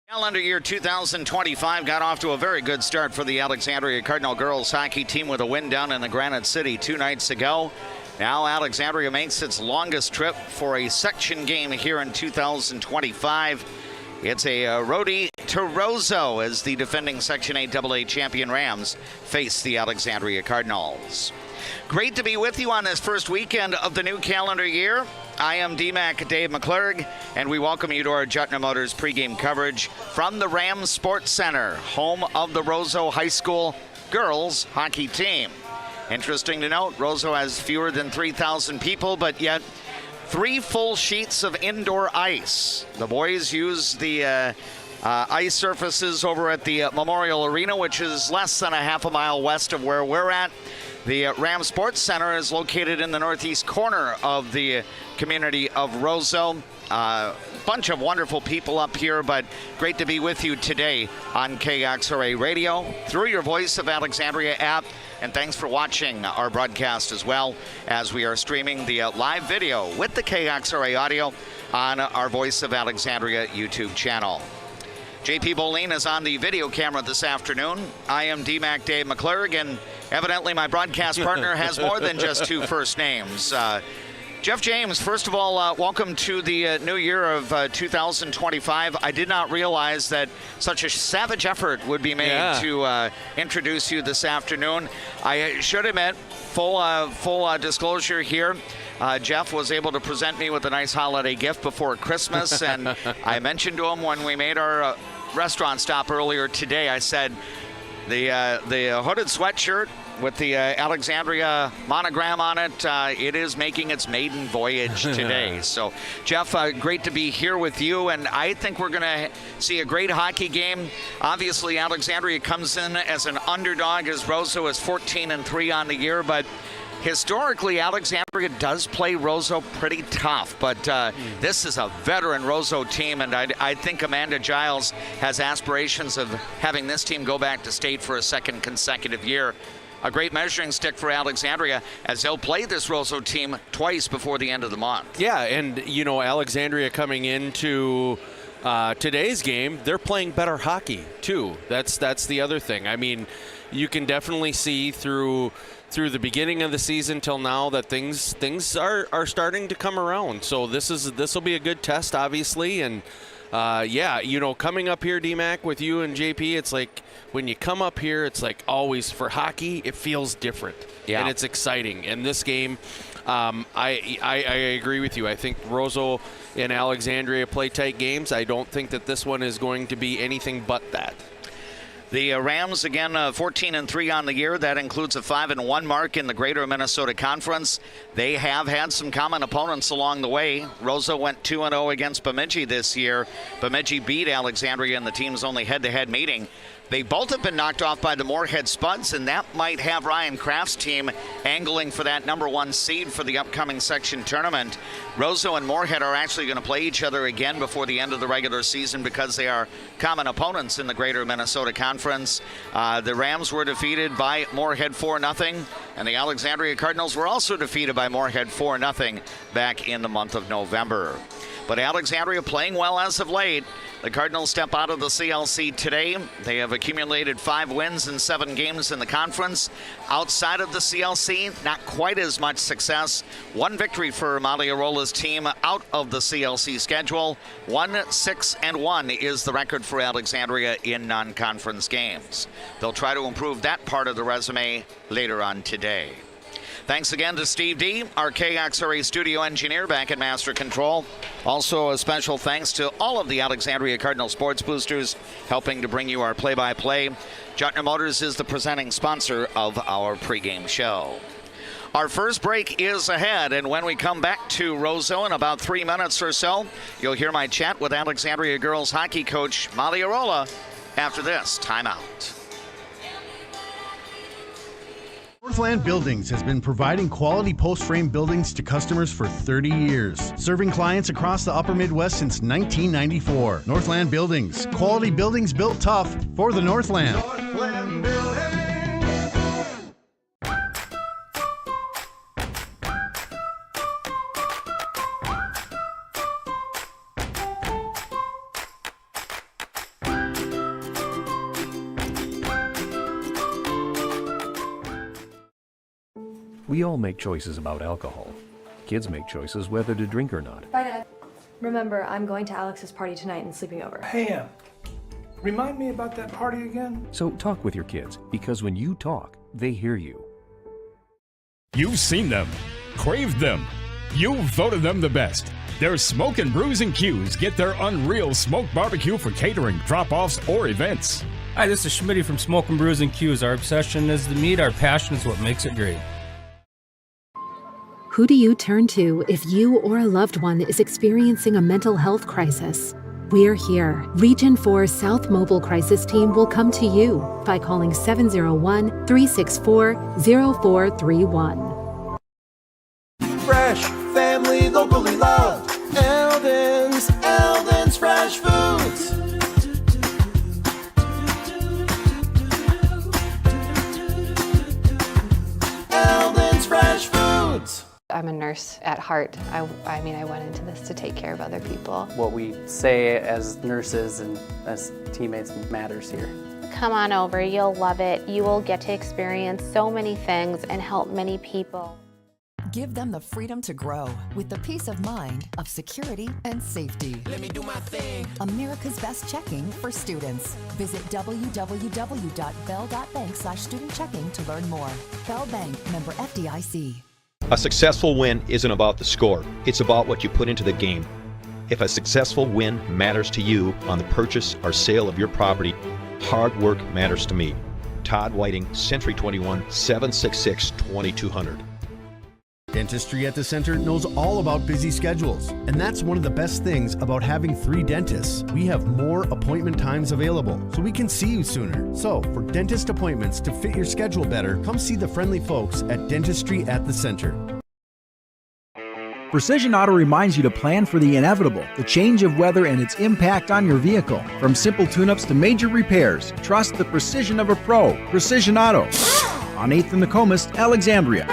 Calendar year 2025 got off to a very good start for the Alexandria Cardinal girls hockey team with a win down in the Granite City 2 nights ago. Now Alexandria makes its longest trip for a section game here in 2025. It's a roadie to Roseau as the defending Section 8 AA champion Rams face the Alexandria Cardinals. Great to be with you on this first weekend of the new calendar year. I am DMAC Dave McClurg, and we welcome you to our Jutner Motors pregame coverage from the Rams Sports Center, home of the Roseau High School girls hockey team. Interesting to note, Roseau has fewer than 3,000 people, but yet 3 full sheets of indoor ice. The boys use the ice surfaces over at the Memorial Arena, which is less than a half a mile west of where we're at. The Rams Sports Center is located in the northeast corner of the community of Roseau. Bunch of wonderful people up here, but great to be with you today on KXRA Radio through your Voice of Alexandria app. And thanks for watching our broadcast as well, as we are streaming the live video with the KXRA audio on our Voice of Alexandria YouTube channel. JP Boline is on the video camera this afternoon. I am DMAC Dave McClurg, and evidently my broadcast partner has more than just 2 first names. Jeff James, first of all, welcome to the new year of 2025. I did not realize that such a savage effort would be made to introduce you this afternoon. I should admit, full disclosure here, Jeff was able to present me with a nice holiday gift before Christmas, and I mentioned to him when we made our restaurant stop earlier today, I said, the hooded sweatshirt with the Alexandria monogram on it, it is making its maiden voyage today. So, Jeff, great to be here with you, and I think we're going to see a great hockey game. Obviously, Alexandria comes in as an underdog, as Roseau is 14-3 on the year, but historically, Alexandria does play Roseau pretty tough, but this is a veteran Roseau team, and I think Amanda Giles has aspirations of having this team go back to state for a second consecutive year. A great measuring stick for Alexandria, as they'll play this Roseau team twice before the end of the month. Yeah, and, you know, Alexandria coming into today's game, they're playing better hockey, too. That's the other thing. I mean, you can definitely see through the beginning of the season till now that things are starting to come around. So this will be a good test, obviously, and yeah, you know, coming up here, DMAC, with you and JP, it's like when you come up here, it's like always for hockey, it feels different, and it's exciting. And this game, I agree with you. I think Roseau and Alexandria play tight games. I don't think that this one is going to be anything but that. The Rams, again, 14-3 on the year. That includes a 5-1 mark in the Greater Minnesota Conference. They have had some common opponents along the way. Roseau went 2-0 against Bemidji this year. Bemidji beat Alexandria in the team's only head-to-head meeting. They both have been knocked off by the Moorhead Spuds, and that might have Ryan Kraft's team angling for that #1 seed for the upcoming section tournament. Roseau and Moorhead are actually going to play each other again before the end of the regular season because they are common opponents in the Greater Minnesota Conference. The Rams were defeated by Moorhead 4-0, and the Alexandria Cardinals were also defeated by Moorhead 4-0 back in the month of November. But Alexandria playing well as of late. The Cardinals step out of the CLC today. They have accumulated 5 wins in 7 games in the conference. Outside of the CLC, not quite as much success. 1 victory for Malliarola's team out of the CLC schedule. 1-6-1 is the record for Alexandria in non-conference games. They'll try to improve that part of the resume later on today. Thanks again to Steve D., our KXRA studio engineer back at Master Control. Also, a special thanks to all of the Alexandria Cardinal sports boosters helping to bring you our play-by-play. Jutner Motors is the presenting sponsor of our pregame show. Our first break is ahead, and when we come back to Roseau in about 3 minutes or so, you'll hear my chat with Alexandria girls hockey coach Malliarola after this timeout. Northland Buildings has been providing quality post-frame buildings to customers for 30 years, serving clients across the upper Midwest since 1994. Northland Buildings, quality buildings built tough for the Northland. Northland Buildings. We all make choices about alcohol. Kids make choices whether to drink or not. Bye, Dad. Remember, I'm going to Alex's party tonight and sleeping over. Hey, remind me about that party again? So talk with your kids, because when you talk, they hear you. You've seen them, craved them. You've voted them the best. Their Smokin' Brews and Q's get their unreal smoked barbecue for catering, drop-offs, or events. Hi, this is Schmitty from Smokin' Brews and Q's. Our obsession is the meat, our passion is what makes it great. Who do you turn to if you or a loved one is experiencing a mental health crisis? We're here. Region 4 South Mobile Crisis Team will come to you by calling 701-364-0431. Fresh, family, locally loved. Eldon's Fresh Foods. Eldon's Fresh Foods. I'm a nurse at heart. I went into this to take care of other people. What we say as nurses and as teammates matters here. Come on over, you'll love it. You will get to experience so many things and help many people. Give them the freedom to grow with the peace of mind of security and safety. Let me do my thing. America's best checking for students. Visit www.bell.bank/student-checking to learn more. Bell Bank, member FDIC. A successful win isn't about the score. It's about what you put into the game. If a successful win matters to you on the purchase or sale of your property, hard work matters to me. Todd Whiting, Century 21, 766-2200. Dentistry at the Center knows all about busy schedules, and that's one of the best things about having 3 dentists. We have more appointment times available, so we can see you sooner. So, for dentist appointments to fit your schedule better, come see the friendly folks at Dentistry at the Center. Precision Auto reminds you to plan for the inevitable, the change of weather and its impact on your vehicle. From simple tune-ups to major repairs, trust the precision of a pro. Precision Auto. On 8th and Nokomis, Alexandria.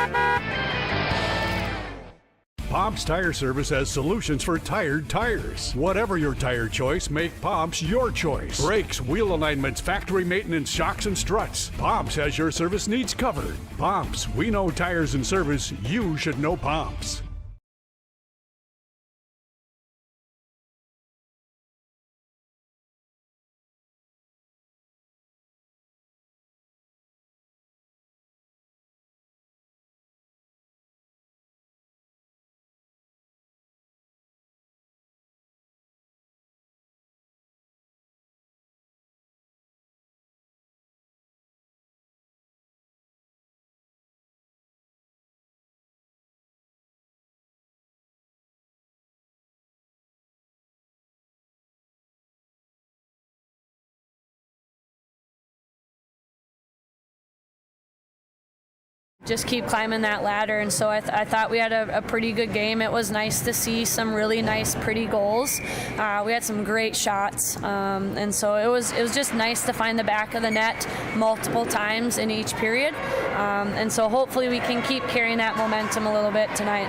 Pomp's Tire Service has solutions for tired tires. Whatever your tire choice, make Pomp's your choice. Brakes, wheel alignments, factory maintenance, shocks, and struts. Pomp's has your service needs covered. Pomp's, we know tires and service. You should know Pomp's. Just keep climbing that ladder, and so I thought we had a pretty good game. It was nice to see some really nice, pretty goals. We had some great shots, and so it was just nice to find the back of the net multiple times in each period, and so hopefully we can keep carrying that momentum a little bit tonight.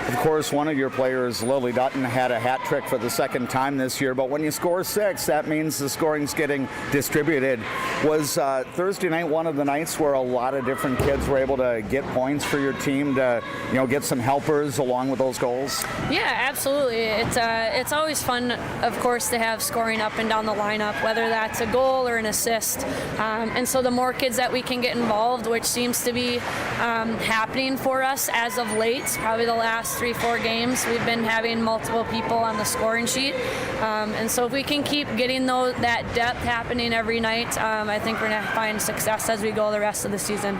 Of course, one of your players, Lily Dutton, had a hat trick for the second time this year, but when you score 6, that means the scoring's getting distributed. Was Thursday night one of the nights where a lot of different kids were able to get points for your team to, get some helpers along with those goals? Yeah, absolutely. It's always fun, of course, to have scoring up and down the lineup, whether that's a goal or an assist. And so the more kids that we can get involved, which seems to be happening for us as of late, probably the last 3-4 games, we've been having multiple people on the scoring sheet. And so if we can keep getting that depth happening every night, I think we're going to find success as we go the rest of the season.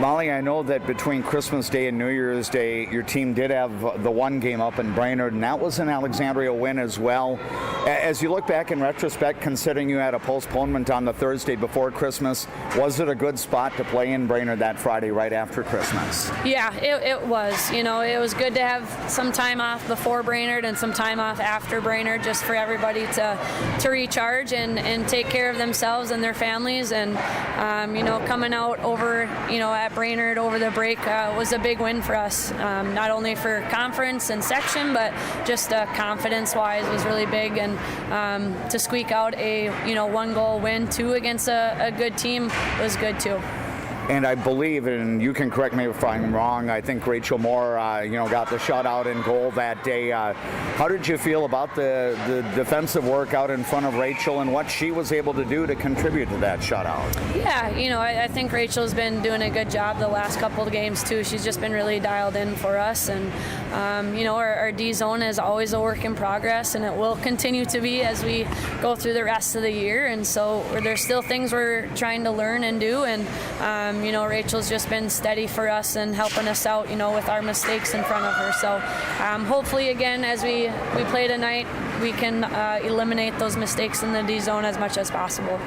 Molly, I know that between Christmas Day and New Year's Day, your team did have the one game up in Brainerd, and that was an Alexandria win as well. As you look back in retrospect, considering you had a postponement on the Thursday before Christmas, was it a good spot to play in Brainerd that Friday right after Christmas? Yeah, it was. It was good to have some time off before Brainerd and some time off after Brainerd, just for everybody to recharge and take care of themselves and their families. And coming out over at Brainerd over the break was a big win for us, not only for conference and section, but just confidence-wise was really big. And to squeak out a 1-goal win, 2 against a good team was good too. And I believe, and you can correct me if I'm wrong, I think Rachel Moore, got the shutout in goal that day. How did you feel about the defensive work out in front of Rachel and what she was able to do to contribute to that shutout? Yeah, I think Rachel's been doing a good job the last couple of games too. She's just been really dialed in for us, and our D zone is always a work in progress, and it will continue to be as we go through the rest of the year. And so there's still things we're trying to learn and do, and Rachel's just been steady for us and helping us out, with our mistakes in front of her. So hopefully, again, as we play tonight, we can eliminate those mistakes in the D zone as much as possible.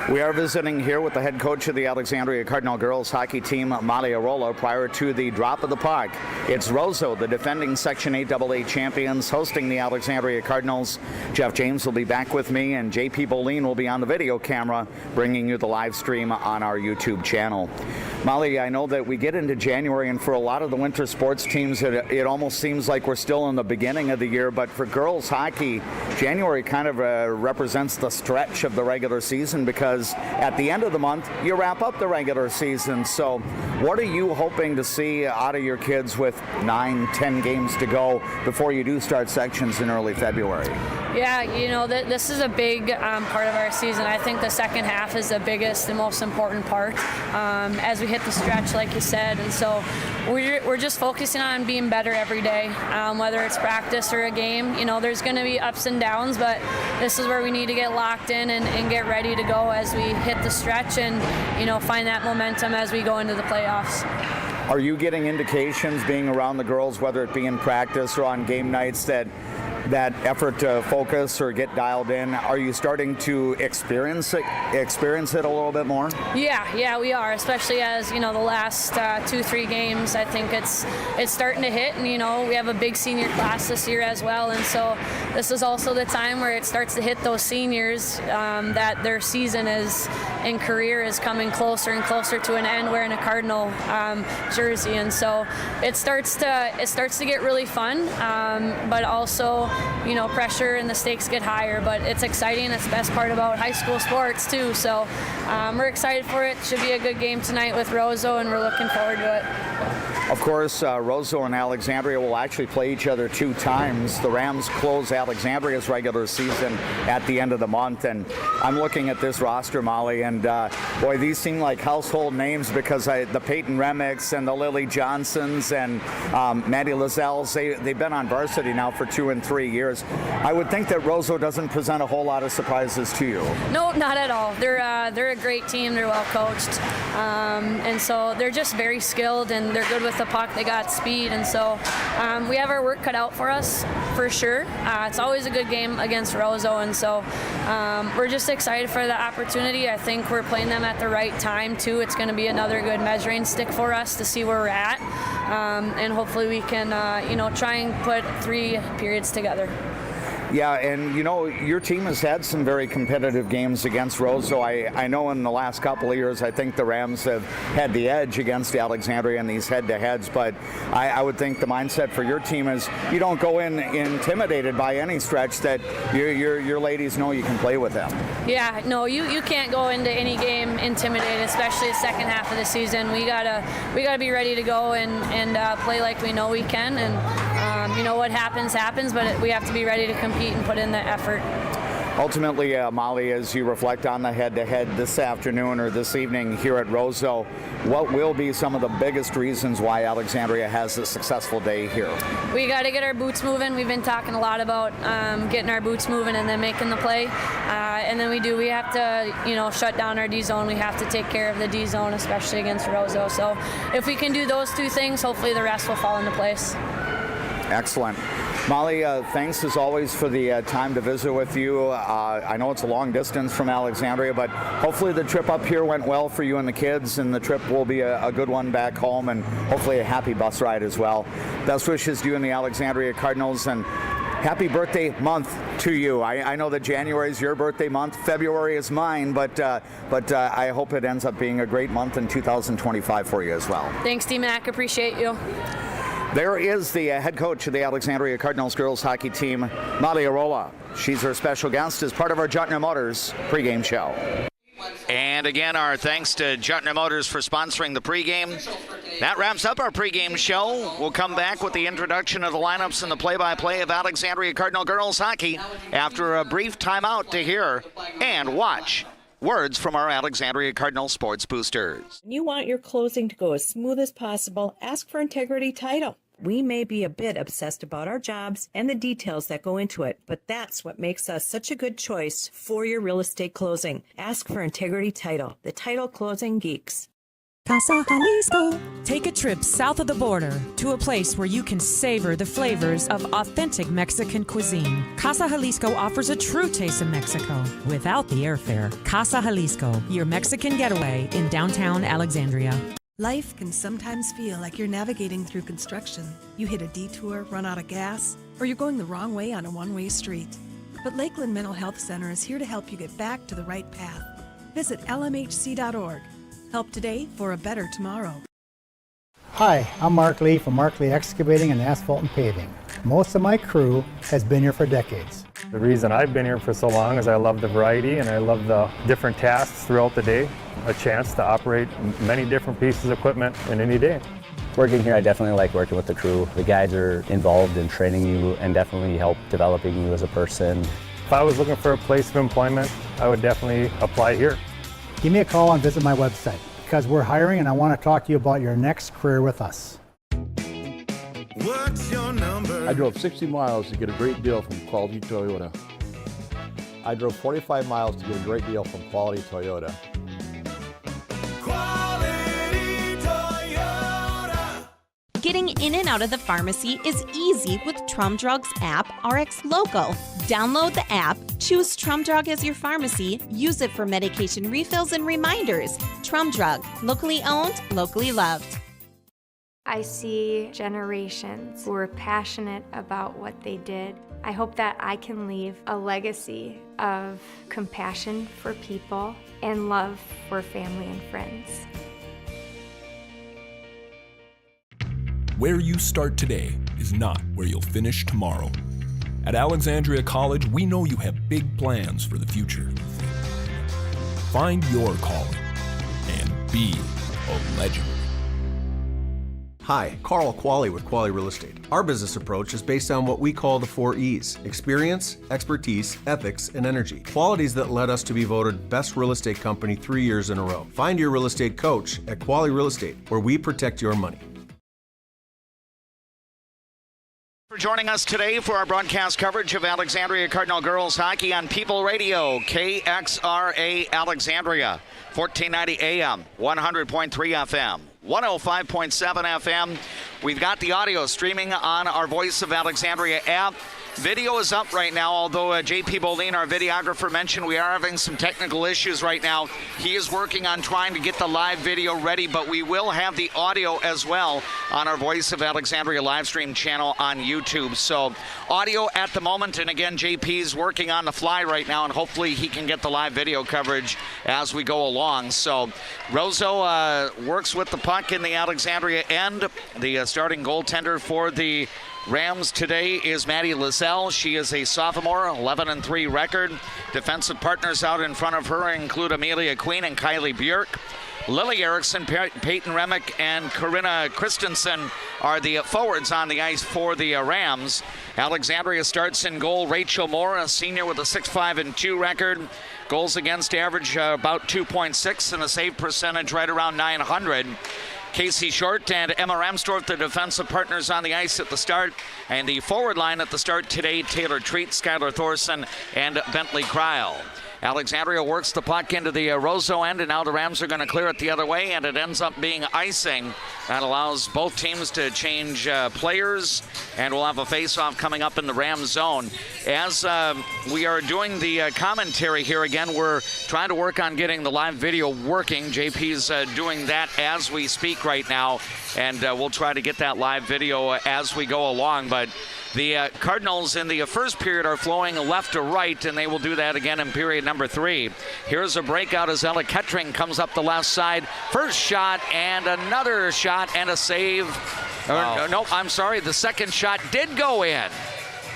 We are visiting here with the head coach of the Alexandria Cardinal girls hockey team, Molly Arola, prior to the drop of the puck. It's Roseau, the defending Section 8AA champions, hosting the Alexandria Cardinals. Jeff James will be back with me, and JP Boleen will be on the video camera, bringing you the live stream on our YouTube channel. Molly, I know that we get into January, and for a lot of the winter sports teams, it almost seems like we're still in the beginning of the year, but for girls hockey, January kind of represents the stretch of the regular season, because at the end of the month, you wrap up the regular season. So what are you hoping to see out of your kids with 9-10 games to go before you do start sections in early February? Yeah, this is a big part of our season. I think the second half is the biggest and most important part as we hit the stretch, like you said. And so we're just focusing on being better every day, whether it's practice or a game. There's going to be ups and downs, but this is where we need to get locked in and get ready to go as we hit the stretch and, find that momentum as we go into the playoffs. Are you getting indications being around the girls, whether it be in practice or on game nights, that effort to focus or get dialed in, are you starting to experience it a little bit more? Yeah, we are, especially as, the last 2-3 games, I think it's starting to hit, and, we have a big senior class this year as well, and so this is also the time where it starts to hit those seniors that their season and career is coming closer and closer to an end wearing a Cardinal jersey, and so it starts to get really fun, but also pressure and the stakes get higher, but it's exciting. That's the best part about high school sports too. So we're excited for it. Should be a good game tonight with Roseau, and we're looking forward to it. Of course, Roseau and Alexandria will actually play each other 2 times. The Rams close Alexandria's regular season at the end of the month, and I'm looking at this roster, Molly, and boy, these seem like household names because the Peyton Remicks and the Lily Johnsons and Maddie Lazelle's, they've been on varsity now for 2 and 3 years. I would think that Roseau doesn't present a whole lot of surprises to you. No, not at all. They're a great team. They're well coached, and so they're just very skilled, and they're good with the puck. They got speed, and so we have our work cut out for us for sure. It's always a good game against Roseau, and so we're just excited for the opportunity. I think we're playing them at the right time too. It's going to be another good measuring stick for us to see where we're at, and hopefully we can try and put 3 periods together. Yeah, and your team has had some very competitive games against Roseau. I know in the last couple of years, I think the Rams have had the edge against Alexandria in these head-to-heads, but I would think the mindset for your team is you don't go in intimidated by any stretch, that your ladies know you can play with them. Yeah, no, you can't go into any game intimidated, especially the second half of the season. We gotta be ready to go and play like we know we can, and what happens, but we have to be ready to compete and put in the effort. Ultimately, Molly, as you reflect on the head-to-head this afternoon or this evening here at Roseau, what will be some of the biggest reasons why Alexandria has a successful day here? We got to get our boots moving. We've been talking a lot about getting our boots moving and then making the play. And then we have to, shut down our D zone. We have to take care of the D zone, especially against Roseau. So if we can do those 2 things, hopefully the rest will fall into place. Excellent. Molly, thanks as always for the time to visit with you. I know it's a long distance from Alexandria, but hopefully the trip up here went well for you and the kids, and the trip will be a good one back home, and hopefully a happy bus ride as well. Best wishes to you and the Alexandria Cardinals, and happy birthday month to you. I know that January is your birthday month, February is mine, but I hope it ends up being a great month in 2025 for you as well. Thanks, D-Mac. Appreciate you. There is the head coach of the Alexandria Cardinals girls hockey team, Molly Arola. She's our special guest as part of our Jutner Motors pregame show. And again, our thanks to Jutner Motors for sponsoring the pregame. That wraps up our pregame show. We'll come back with the introduction of the lineups and the play-by-play of Alexandria Cardinal girls hockey after a brief timeout to hear and watch words from our Alexandria Cardinal sports boosters. When you want your closing to go as smooth as possible, ask for Integrity Title. We may be a bit obsessed about our jobs and the details that go into it, but that's what makes us such a good choice for your real estate closing. Ask for Integrity Title, the title closing geeks. Casa Jalisco. Take a trip south of the border to a place where you can savor the flavors of authentic Mexican cuisine. Casa Jalisco offers a true taste of Mexico without the airfare. Casa Jalisco, your Mexican getaway in downtown Alexandria. Life can sometimes feel like you're navigating through construction. You hit a detour, run out of gas, or you're going the wrong way on a one-way street. But Lakeland Mental Health Center is here to help you get back to the right path. Visit lmhc.org. Help today for a better tomorrow. Hi, I'm Mark Lee from Mark Lee Excavating and Asphalt and Paving. Most of my crew has been here for decades. The reason I've been here for so long is I love the variety and I love the different tasks throughout the day. A chance to operate many different pieces of equipment in any day. Working here, I definitely like working with the crew. The guys are involved in training you and definitely help developing you as a person. If I was looking for a place of employment, I would definitely apply here. Give me a call and visit my website because we're hiring and I want to talk to you about your next career with us. What's your number? I drove 60 miles to get a great deal from Quality Toyota. I drove 45 miles to get a great deal from Quality Toyota. Quality Toyota. Getting in and out of the pharmacy is easy with Trum Drug's app, Rx Local. Download the app, choose Trum Drug as your pharmacy, use it for medication refills and reminders. Trum Drug, locally owned, locally loved. I see generations who are passionate about what they did. I hope that I can leave a legacy of compassion for people and love for family and friends. Where you start today is not where you'll finish tomorrow. At Alexandria College, we know you have big plans for the future. Find your calling and be a legend. Hi, Carl Qualley with Qualley Real Estate. Our business approach is based on what we call the 4 E's: experience, expertise, ethics, and energy. Qualities that led us to be voted best real estate company 3 years in a row. Find your real estate coach at Qualley Real Estate, where we protect your money. For joining us today for our broadcast coverage of Alexandria Cardinal girls hockey on People Radio, KXRA Alexandria, 1490 AM, 100.3 FM. 105.7 FM. We've got the audio streaming on our Voice of Alexandria app. Video is up right now, although JP Bolin, our videographer, mentioned we are having some technical issues right now. He is working on trying to get the live video ready, but we will have the audio as well on our Voice of Alexandria live stream channel on YouTube. So audio at the moment, and again, JP's working on the fly right now, and hopefully he can get the live video coverage as we go along. So Roseau works with the puck in the Alexandria end. The starting goaltender for the Rams today is Maddie Lizelle. She is a sophomore, 11-3 record. Defensive partners out in front of her include Amelia Queen and Kylie Björk. Lily Erickson, Peyton Remick, and Corinna Christensen are the forwards on the ice for the Rams. Alexandria starts in goal. Rachel Moore, a senior with a 6-5-2 record. Goals against average about 2.6 and a save percentage right around 900. Casey Short and Emma Ramstorff, the defensive partners on the ice at the start. And the forward line at the start today, Taylor Treat, Skylar Thorson, and Bentley Kreil. Alexandria works the puck into the Roseau end, and now the Rams are going to clear it the other way, and it ends up being icing. That allows both teams to change players, and we'll have a face-off coming up in the Rams zone. As we are doing the commentary here again, we're trying to work on getting the live video working. JP's doing that as we speak right now, and we'll try to get that live video as we go along. But the Cardinals in the first period are flowing left to right, and they will do that again in period number 3. Here's a breakout as Ella Kettering comes up the left side. First shot and another shot and a save. Wow. No, I'm sorry. The second shot did go in.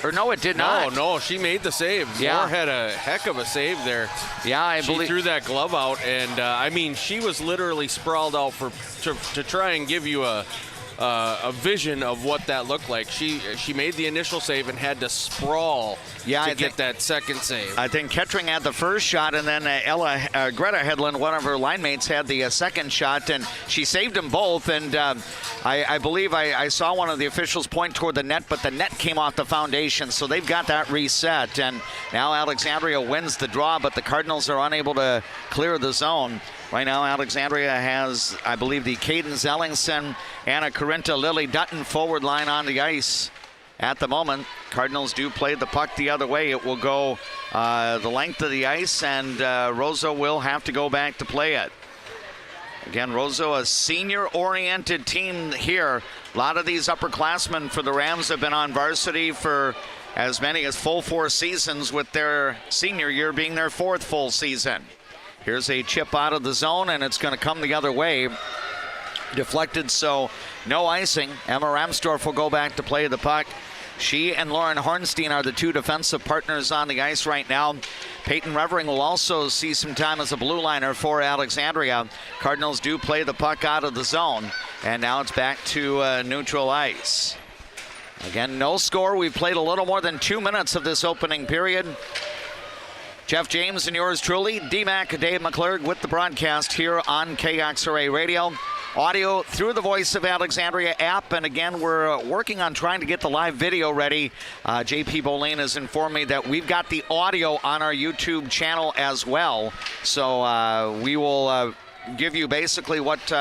Or no, it did not. No, she made the save. Yeah. Moore had a heck of a save there. Yeah, She threw that glove out, and I mean, she was literally sprawled out to try and give you a vision of what that looked like. She made the initial save and had to sprawl to get that second save. I think Kettering had the first shot, and then Greta Hedlund, one of her line mates, had the second shot, and she saved them both. And I believe I saw one of the officials point toward the net, but the net came off the foundation, so they've got that reset. And now Alexandria wins the draw, but the Cardinals are unable to clear the zone. Right now, Alexandria has, I believe, the Cadence Ellingson, Anna Corinta, Lily Dutton forward line on the ice at the moment. Cardinals do play the puck the other way. It will go the length of the ice, and Roseau will have to go back to play it. Again, Roseau, a senior-oriented team here. A lot of these upperclassmen for the Rams have been on varsity for as many as full 4 seasons, with their senior year being their 4th full season. Here's a chip out of the zone, and it's going to come the other way. Deflected, so no icing. Emma Ramsdorf will go back to play the puck. She and Lauren Hornstein are the 2 defensive partners on the ice right now. Peyton Revering will also see some time as a blue liner for Alexandria. Cardinals do play the puck out of the zone, and now it's back to neutral ice. Again, no score. We've played a little more than 2 minutes of this opening period. Jeff James and yours truly, D-Mac, Dave McClurg with the broadcast here on KXRA Radio. Audio through the Voice of Alexandria app, and again, we're working on trying to get the live video ready. JP Boleen has informed me that we've got the audio on our YouTube channel as well. So we will give you basically what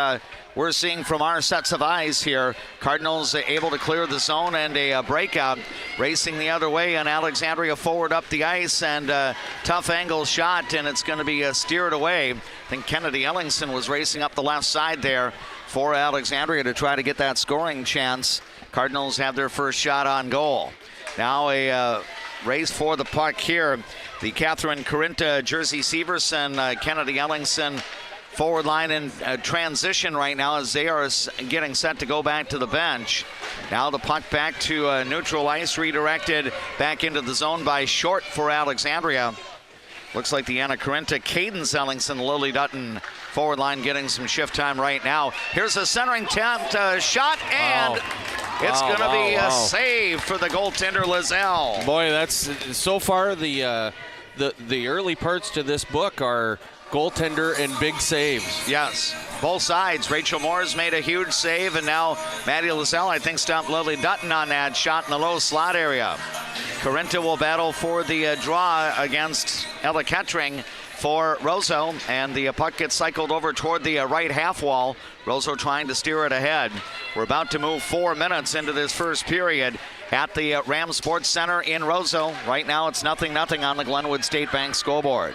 we're seeing from our sets of eyes here. Cardinals able to clear the zone, and a breakout racing the other way, and Alexandria forward up the ice, and tough angle shot, and it's going to be steered away. I think Kennedy Ellingson was racing up the left side there for Alexandria to try to get that scoring chance. Cardinals have their first shot on goal. Now a race for the puck here. The Catherine Corinta, Jersey Severson, Kennedy Ellingson forward line in transition right now as they are getting set to go back to the bench. Now the puck back to neutral ice, redirected back into the zone by Short for Alexandria. Looks like the Anna Corinta, Cadence Ellingson, Lily Dutton forward line getting some shift time right now. Here's a centering attempt, shot, and it's going to be a save for the goaltender, Lizelle. Boy, that's so far the early parts to this book are goaltender and big saves. Yes, both sides. Rachel Moore's made a huge save, and now Maddie Lizelle, I think, stopped Lily Dutton on that shot in the low slot area. Corinta will battle for the draw against Ella Kettering for Roseau, and the puck gets cycled over toward the right half wall. Roseau trying to steer it ahead. We're about to move 4 minutes into this first period at the Rams Sports Center in Roseau. Right now it's 0-0 on the Glenwood State Bank scoreboard.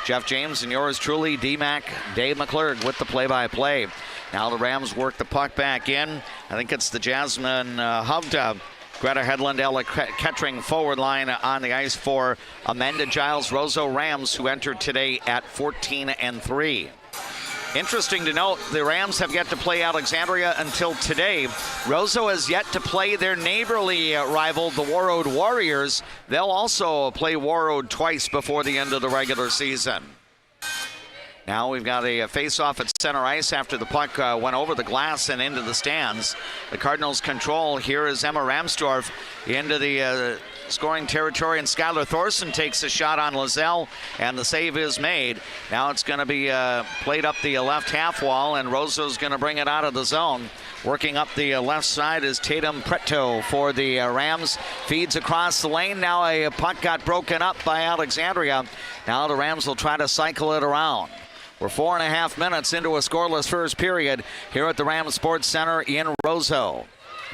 Jeff James and yours truly, D-Mac, Dave McClurg with the play-by-play. Now the Rams work the puck back in. I think it's the Jasmine Hovda, Greta Hedlund, Ella Kettering forward line on the ice for Amanda Giles Roseau Rams, who entered today at 14-3. Interesting to note, the Rams have yet to play Alexandria until today. Roseau has yet to play their neighborly rival, the Warroad Warriors. They'll also play Warroad twice before the end of the regular season. Now we've got a face-off at center ice after the puck went over the glass and into the stands. The Cardinals control. Here is Emma Ramsdorf into the scoring territory, and Skylar Thorson takes a shot on Lizelle, and the save is made. Now it's going to be played up the left half wall, and Roseau's going to bring it out of the zone. Working up the left side is Tatum Preto for the Rams. Feeds across the lane. Now a puck got broken up by Alexandria. Now the Rams will try to cycle it around. We're 4.5 minutes into a scoreless first period here at the Rams Sports Center in Roseau.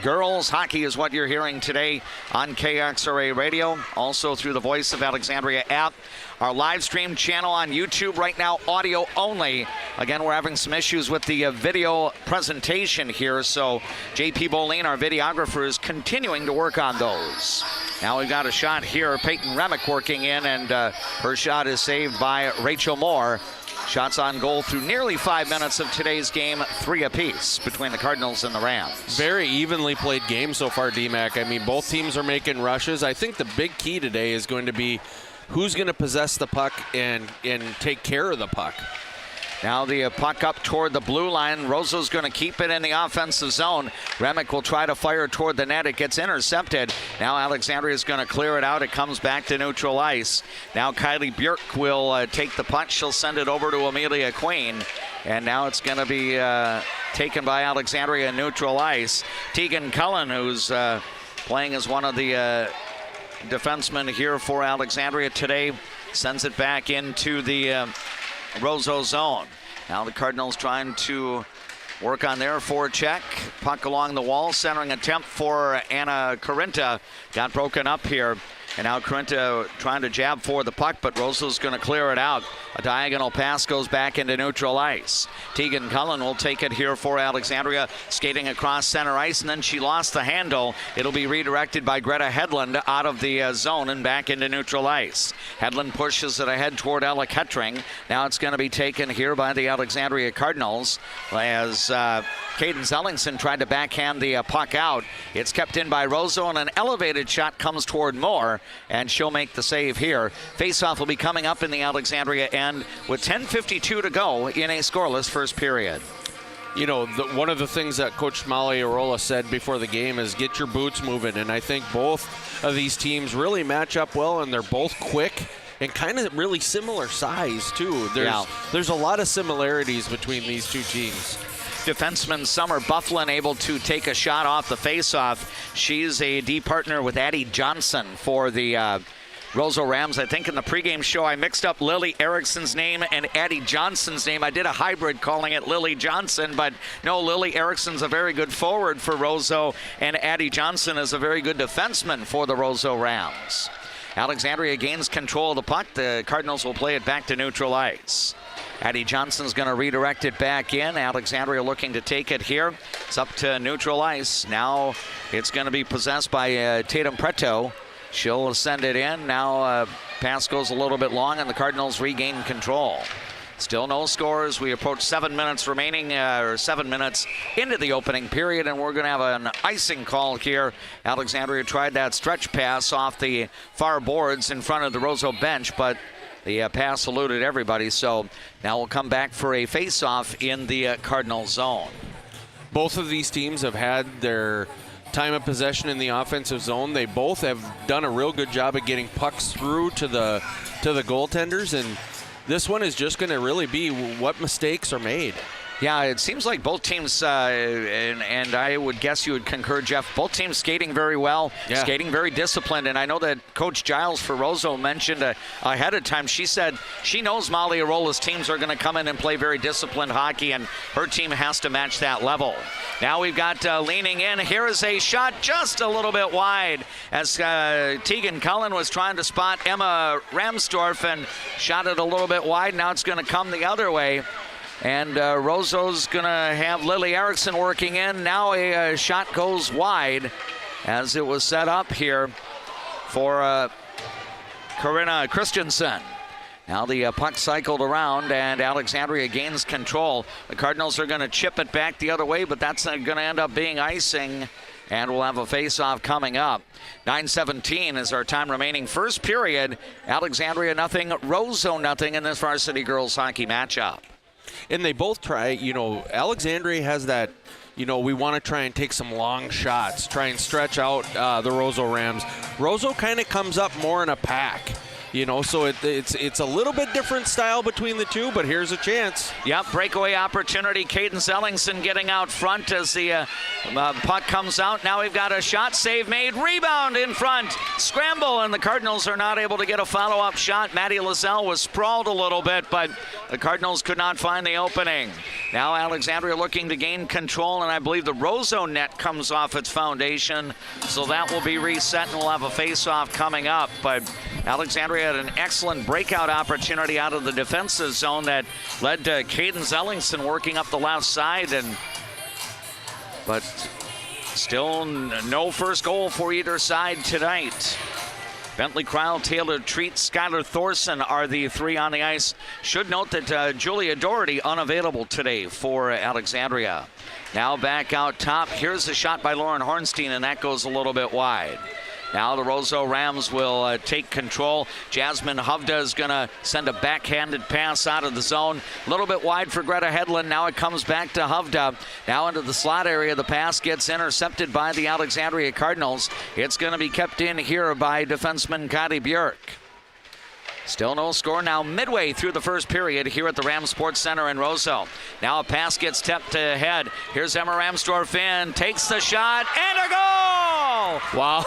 Girls hockey is what you're hearing today on KXRA Radio, also through the Voice of Alexandria app. Our live stream channel on YouTube right now, audio only. Again, we're having some issues with the video presentation here, so JP Boleen, our videographer, is continuing to work on those. Now we've got a shot here. Peyton Remick working in, and her shot is saved by Rachel Moore. Shots on goal through nearly 5 minutes of today's game, 3 apiece between the Cardinals and the Rams. Very evenly played game so far, D-Mac. I mean, both teams are making rushes. I think the big key today is going to be who's going to possess the puck and take care of the puck. Now the puck up toward the blue line. Roseau's going to keep it in the offensive zone. Remick will try to fire toward the net. It gets intercepted. Now Alexandria is going to clear it out. It comes back to neutral ice. Now Kylie Bjork will take the punt. She'll send it over to Amelia Queen. And now it's going to be taken by Alexandria in neutral ice. Tegan Cullen, who's playing as one of the defensemen here for Alexandria today, sends it back into the Roseau zone. Now the Cardinals trying to work on their forecheck. Puck along the wall. Centering attempt for Anna Corinta. Got broken up here. And now Corinta trying to jab for the puck, but Roseau's going to clear it out. A diagonal pass goes back into neutral ice. Tegan Cullen will take it here for Alexandria, skating across center ice, and then she lost the handle. It'll be redirected by Greta Hedlund out of the zone and back into neutral ice. Hedlund pushes it ahead toward Ella Kettering. Now it's going to be taken here by the Alexandria Cardinals as Cadence Ellingson tried to backhand the puck out. It's kept in by Roseau, and an elevated shot comes toward Moore, and she'll make the save here. Faceoff will be coming up in the Alexandria end with 10:52 to go in a scoreless first period. You know, one of the things that Coach Molly Arola said before the game is get your boots moving, and I think both of these teams really match up well, and they're both quick and kind of really similar size, too. There's a lot of similarities between these two teams. Defenseman Summer Bufflin able to take a shot off the faceoff. She's a D partner with Addie Johnson for the Roseau Rams. I think in the pregame show I mixed up Lily Erickson's name and Addie Johnson's name. I did a hybrid calling it Lily Johnson, but no, Lily Erickson's a very good forward for Roseau, and Addie Johnson is a very good defenseman for the Roseau Rams. Alexandria gains control of the puck. The Cardinals will play it back to neutral ice. Addie Johnson's going to redirect it back in. Alexandria looking to take it here. It's up to neutral ice. Now it's going to be possessed by Tatum Preto. She'll send it in. Now pass goes a little bit long, and the Cardinals regain control. Still no scores. We approach 7 minutes remaining, or 7 minutes into the opening period, and we're going to have an icing call here. Alexandria tried that stretch pass off the far boards in front of the Roseau bench, but the pass eluded everybody, so now we'll come back for a face-off in the Cardinal zone. Both of these teams have had their time of possession in the offensive zone. They both have done a real good job of getting pucks through to the goaltenders, and this one is just going to really be what mistakes are made. Yeah, it seems like both teams, and I would guess you would concur, Jeff, both teams skating very well, skating very disciplined. And I know that Coach Giles for Roseau mentioned ahead of time, she said she knows Molly Arola's teams are going to come in and play very disciplined hockey, and her team has to match that level. Now we've got leaning in. Here is a shot just a little bit wide as Tegan Cullen was trying to spot Emma Ramsdorf and shot it a little bit wide. Now it's going to come the other way. And Roseau's going to have Lily Erickson working in. Now a shot goes wide as it was set up here for Corinna Christensen. Now the puck cycled around, and Alexandria gains control. The Cardinals are going to chip it back the other way, but that's going to end up being icing, and we'll have a face-off coming up. 9:17 is our time remaining. First period, Alexandria nothing, Roseau nothing in this varsity girls hockey matchup. And they both try, Alexandria has that, we want to try and take some long shots, try and stretch out the Roseau Rams. Roseau kind of comes up more in a pack. So it's a little bit different style between the two, but here's a chance. Yep, breakaway opportunity. Cadence Ellingson getting out front as the puck comes out. Now we've got a shot, save made, rebound in front, scramble, and the Cardinals are not able to get a follow-up shot. Maddie Lazelle was sprawled a little bit, but the Cardinals could not find the opening. Now Alexandria looking to gain control, and I believe the Roseau net comes off its foundation, so that will be reset, and we'll have a face-off coming up. But Alexandria had an excellent breakout opportunity out of the defensive zone that led to Cadence Ellingson working up the left side, but still no first goal for either side tonight. Bentley Cryle, Taylor Treat, Skylar Thorson are the three on the ice. Should note that Julia Doherty unavailable today for Alexandria. Now back out top. Here's the shot by Lauren Hornstein, and that goes a little bit wide. Now the Roseau Rams will take control. Jasmine Hovda is going to send a backhanded pass out of the zone. A little bit wide for Greta Hedlund. Now it comes back to Hovda. Now into the slot area. The pass gets intercepted by the Alexandria Cardinals. It's going to be kept in here by defenseman Kadi Björk. Still no score now midway through the first period here at the Rams Sports Center in Roseau. Now a pass gets tipped ahead. Here's Emma Ramsdorf in, takes the shot, and a goal! Wow.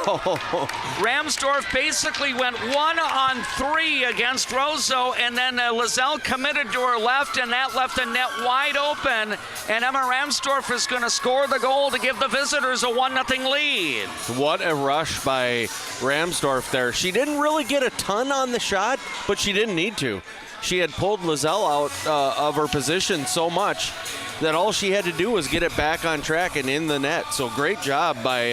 Ramsdorf basically went 1-on-3 against Roseau, and then Lizelle committed to her left, and that left the net wide open, and Emma Ramsdorf is going to score the goal to give the visitors a 1-0 lead. What a rush by Ramsdorf there. She didn't really get a ton on the shot, but she didn't need to. She had pulled Lizelle out of her position so much that all she had to do was get it back on track and in the net. So great job by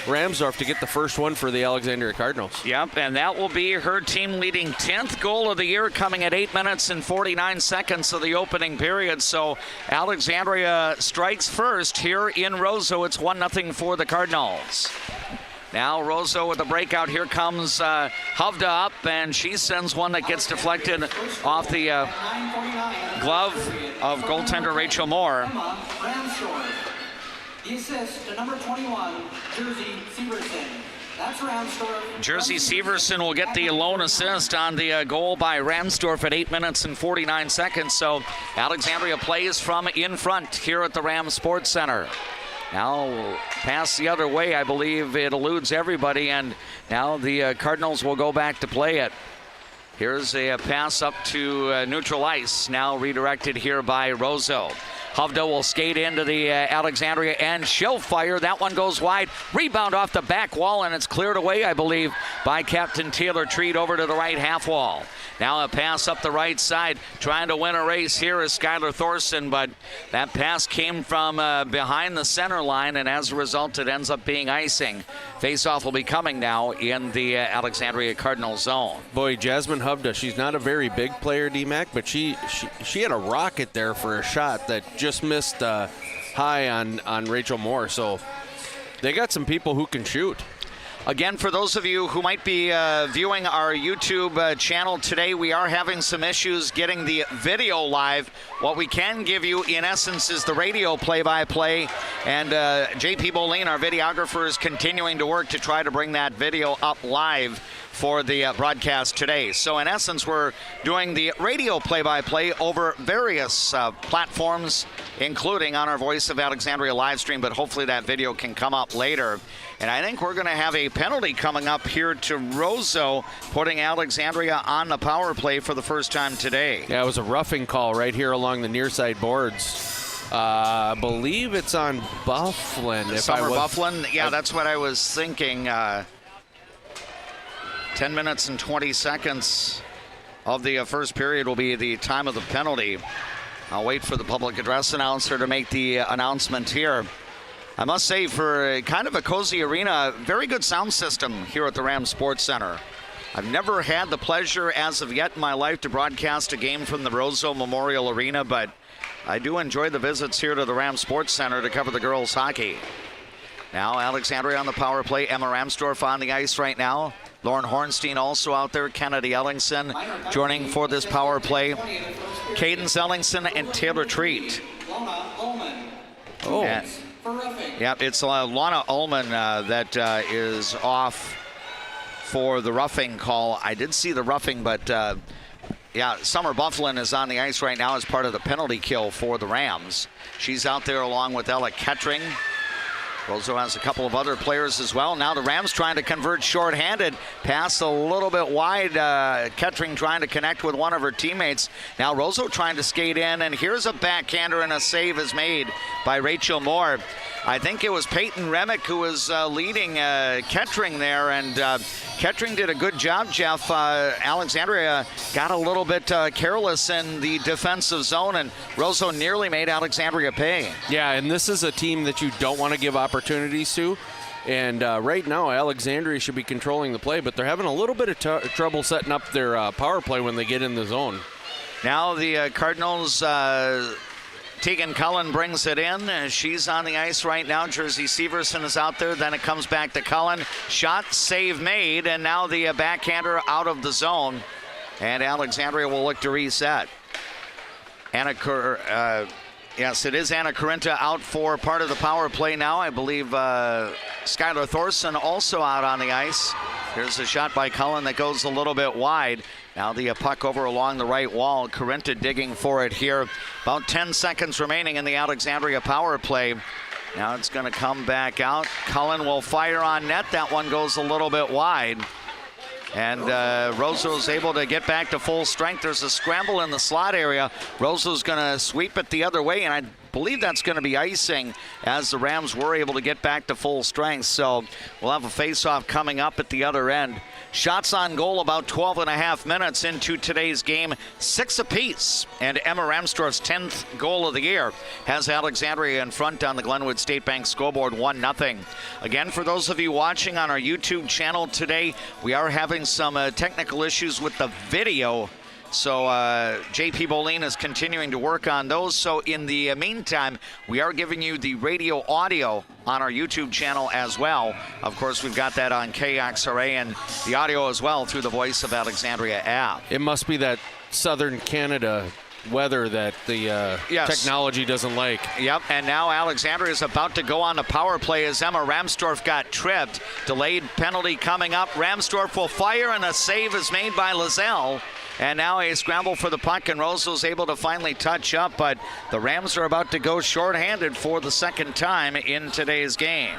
Ramsdorf to get the first one for the Alexandria Cardinals. Yep, and that will be her team-leading 10th goal of the year, coming at 8 minutes and 49 seconds of the opening period. So Alexandria strikes first here in Roseau. It's 1-0 for the Cardinals. Now Roseau with a breakout. Here comes Hovda up, and she sends one that gets deflected off the glove of goaltender Rachel Moore. The assist to number 21, Jersey Severson. That's Ramsdorf. Jersey Severson will get the lone assist on the goal by Ramsdorf at 8 minutes and 49 seconds. So Alexandria plays from in front here at the Rams Sports Center. Now pass the other way. I believe it eludes everybody, and now the Cardinals will go back to play it. Here's a pass up to neutral ice, now redirected here by Roseau. Hovda will skate into the Alexandria, and she'll fire. That one goes wide. Rebound off the back wall, and it's cleared away, I believe, by Captain Taylor Treat over to the right half wall. Now a pass up the right side. Trying to win a race here is Skylar Thorson, but that pass came from behind the center line, and as a result, it ends up being icing. Face-off will be coming now in the Alexandria Cardinal zone. Boy, Jasmine Hovda, she's not a very big player, D-Mac, but she had a rocket there for a shot that just missed high on Rachel Moore. So they got some people who can shoot. Again, for those of you who might be viewing our YouTube channel today, we are having some issues getting the video live. What we can give you, in essence, is the radio play-by-play. And JP Bolin, our videographer, is continuing to work to try to bring that video up live for the broadcast today. So in essence, we're doing the radio play-by-play over various platforms, including on our Voice of Alexandria live stream, but hopefully that video can come up later. And I think we're going to have a penalty coming up here to Roseau, putting Alexandria on the power play for the first time today. Yeah, it was a roughing call right here along the near side boards. I believe it's on Bufflin. Summer Bufflin? Yeah, that's what I was thinking. 10 minutes and 20 seconds of the first period will be the time of the penalty. I'll wait for the public address announcer to make the announcement here. I must say, for kind of a cozy arena, very good sound system here at the Rams Sports Center. I've never had the pleasure as of yet in my life to broadcast a game from the Roseau Memorial Arena, but I do enjoy the visits here to the Rams Sports Center to cover the girls' hockey. Now Alexandria on the power play. Emma Ramsdorf on the ice right now. Lauren Hornstein also out there. Kennedy Ellingson joining for this power play. Cadence Ellingson and Taylor Treat. Oh. Yeah, it's Lana Ullman that is off for the roughing call. I did see the roughing, but yeah, Summer Bufflin is on the ice right now as part of the penalty kill for the Rams. She's out there along with Ella Kettering. Roseau has a couple of other players as well. Now the Rams trying to convert shorthanded. Pass a little bit wide. Kettering trying to connect with one of her teammates. Now Roseau trying to skate in, and here's a backhander, and a save is made by Rachel Moore. I think it was Peyton Remick who was leading Kettering there, and Kettering did a good job, Jeff. Alexandria got a little bit careless in the defensive zone, and Roseau nearly made Alexandria pay. Yeah, and this is a team that you don't want to give opportunities to. And right now, Alexandria should be controlling the play, but they're having a little bit of trouble setting up their power play when they get in the zone. Now the Cardinals, Tegan Cullen brings it in. She's on the ice right now. Jersey Severson is out there. Then it comes back to Cullen. Shot, save made, and now the backhander out of the zone. And Alexandria will look to reset. Yes, it is Anna Corinta out for part of the power play now. I believe Skylar Thorson also out on the ice. Here's a shot by Cullen that goes a little bit wide. Now the puck over along the right wall. Corinta digging for it here. About 10 seconds remaining in the Alexandria power play. Now it's going to come back out. Cullen will fire on net. That one goes a little bit wide. And Roseau is able to get back to full strength. There's a scramble in the slot area. Roseau's going to sweep it the other way, and I believe that's going to be icing as the Rams were able to get back to full strength. So we'll have a face-off coming up at the other end. Shots on goal about 12 and a half minutes into today's game, 6 apiece. And Emma Ramsdorf's 10th goal of the year has Alexandria in front on the Glenwood State Bank scoreboard, 1-0. Again, for those of you watching on our YouTube channel today, we are having some technical issues with the video. So JP Bolin is continuing to work on those. So in the meantime, we are giving you the radio audio on our YouTube channel as well. Of course, we've got that on KXRA and the audio as well through the Voice of Alexandria app. It must be that Southern Canada weather that the technology doesn't like. Yep, and now Alexandria is about to go on the power play as Emma Ramsdorf got tripped. Delayed penalty coming up. Ramsdorf will fire, and a save is made by Lizelle. And now a scramble for the puck, and Roseau's able to finally touch up, but the Rams are about to go shorthanded for the second time in today's game.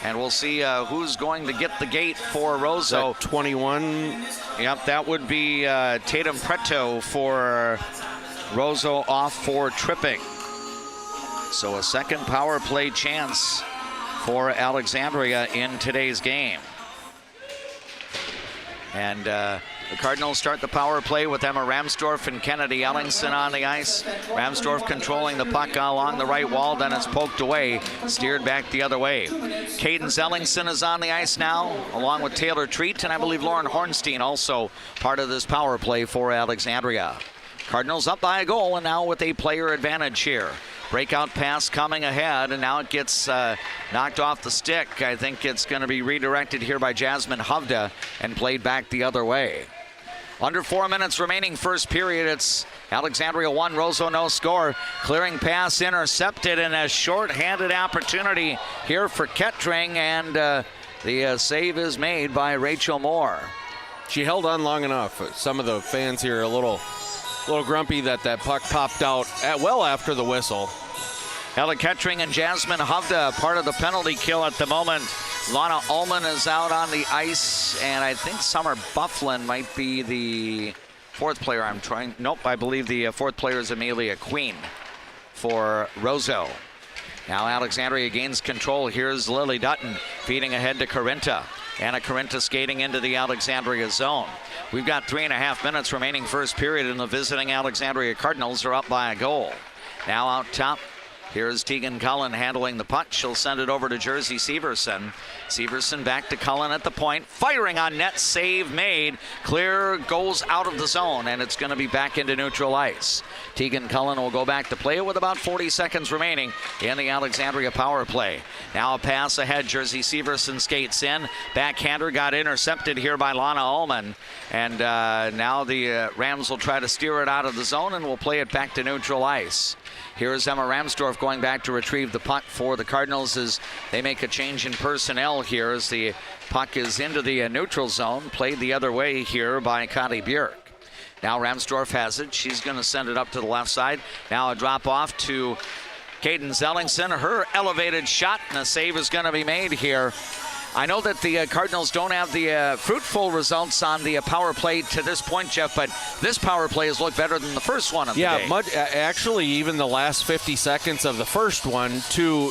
And we'll see who's going to get the gate for Roseau. 21. Yep, that would be Tatum Preto for Roseau off for tripping. So a second power play chance for Alexandria in today's game. And the Cardinals start the power play with Emma Ramsdorf and Kennedy Ellingson on the ice. Ramsdorf controlling the puck along the right wall, then it's poked away, steered back the other way. Cadence Ellingson is on the ice now, along with Taylor Treat, and I believe Lauren Hornstein also part of this power play for Alexandria. Cardinals up by a goal, and now with a player advantage here. Breakout pass coming ahead, and now it gets knocked off the stick. I think it's going to be redirected here by Jasmine Hovda and played back the other way. Under 4 minutes remaining first period. It's Alexandria 1, Roseau no score. Clearing pass intercepted, and a short-handed opportunity here for Kettering, and the save is made by Rachel Moore. She held on long enough. Some of the fans here are a little grumpy that puck popped out well after the whistle. Ella Kettering and Jasmine Hovda part of the penalty kill at the moment. Lana Ullman is out on the ice, and I think Summer Bufflin might be the fourth player. Nope, I believe the fourth player is Amelia Queen for Roseau. Now Alexandria gains control. Here's Lily Dutton feeding ahead to Corinta. Anna Corinta skating into the Alexandria zone. We've got 3.5 minutes remaining first period, and the visiting Alexandria Cardinals are up by a goal. Now out top, here's Tegan Cullen handling the puck. She'll send it over to Jersey Severson. Severson back to Cullen at the point. Firing on net, save made. Clear goes out of the zone, and it's going to be back into neutral ice. Tegan Cullen will go back to play it with about 40 seconds remaining in the Alexandria power play. Now a pass ahead. Jersey Severson skates in. Backhander got intercepted here by Lana Ullman. And now the Rams will try to steer it out of the zone, and will play it back to neutral ice. Here's Emma Ramsdorf going back to retrieve the puck for the Cardinals as they make a change in personnel here as the puck is into the neutral zone, played the other way here by Connie Björk. Now Ramsdorf has it. She's going to send it up to the left side. Now a drop off to Cadence Ellingson. Her elevated shot, and a save is going to be made here. I know that the Cardinals don't have the fruitful results on the power play to this point, Jeff, but this power play has looked better than the first one of the day. Yeah, actually, even the last 50 seconds of the first one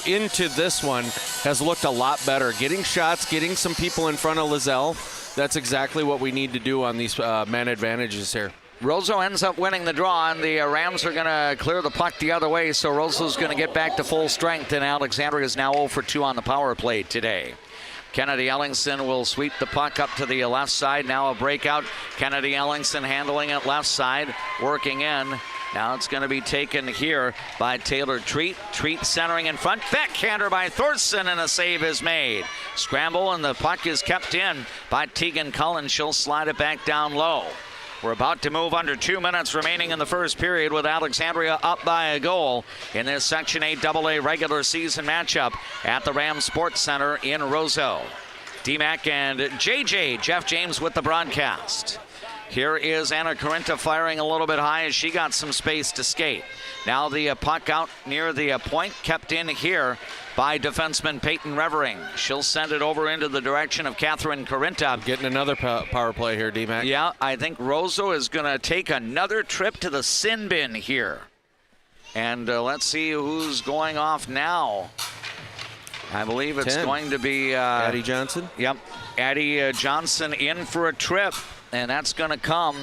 into this one has looked a lot better. Getting shots, getting some people in front of Lizelle. That's exactly what we need to do on these man advantages here. Roseau ends up winning the draw, and the Rams are going to clear the puck the other way, so Roseau's going to get back to full strength, and Alexandria is now 0 for 2 on the power play today. Kennedy Ellingson will sweep the puck up to the left side. Now a breakout. Kennedy Ellingson handling it left side, working in. Now it's going to be taken here by Taylor Treat. Treat centering in front. Backhander by Thorson, and a save is made. Scramble, and the puck is kept in by Tegan Cullen. She'll slide it back down low. We're about to move under 2 minutes remaining in the first period with Alexandria up by a goal in this Section 8 AA regular season matchup at the Rams Sports Center in Roseau. DMAC and JJ, Jeff James with the broadcast. Here is Anna Corinta firing a little bit high as she got some space to skate. Now the puck out near the point, kept in here by defenseman Peyton Revering. She'll send it over into the direction of Catherine Corinta. Getting another power play here, D-Mac. Yeah, I think Roseau is going to take another trip to the sin bin here. And let's see who's going off now. I believe it's 10. going to be Addie Johnson. Yep, Addie Johnson in for a trip, and that's going to come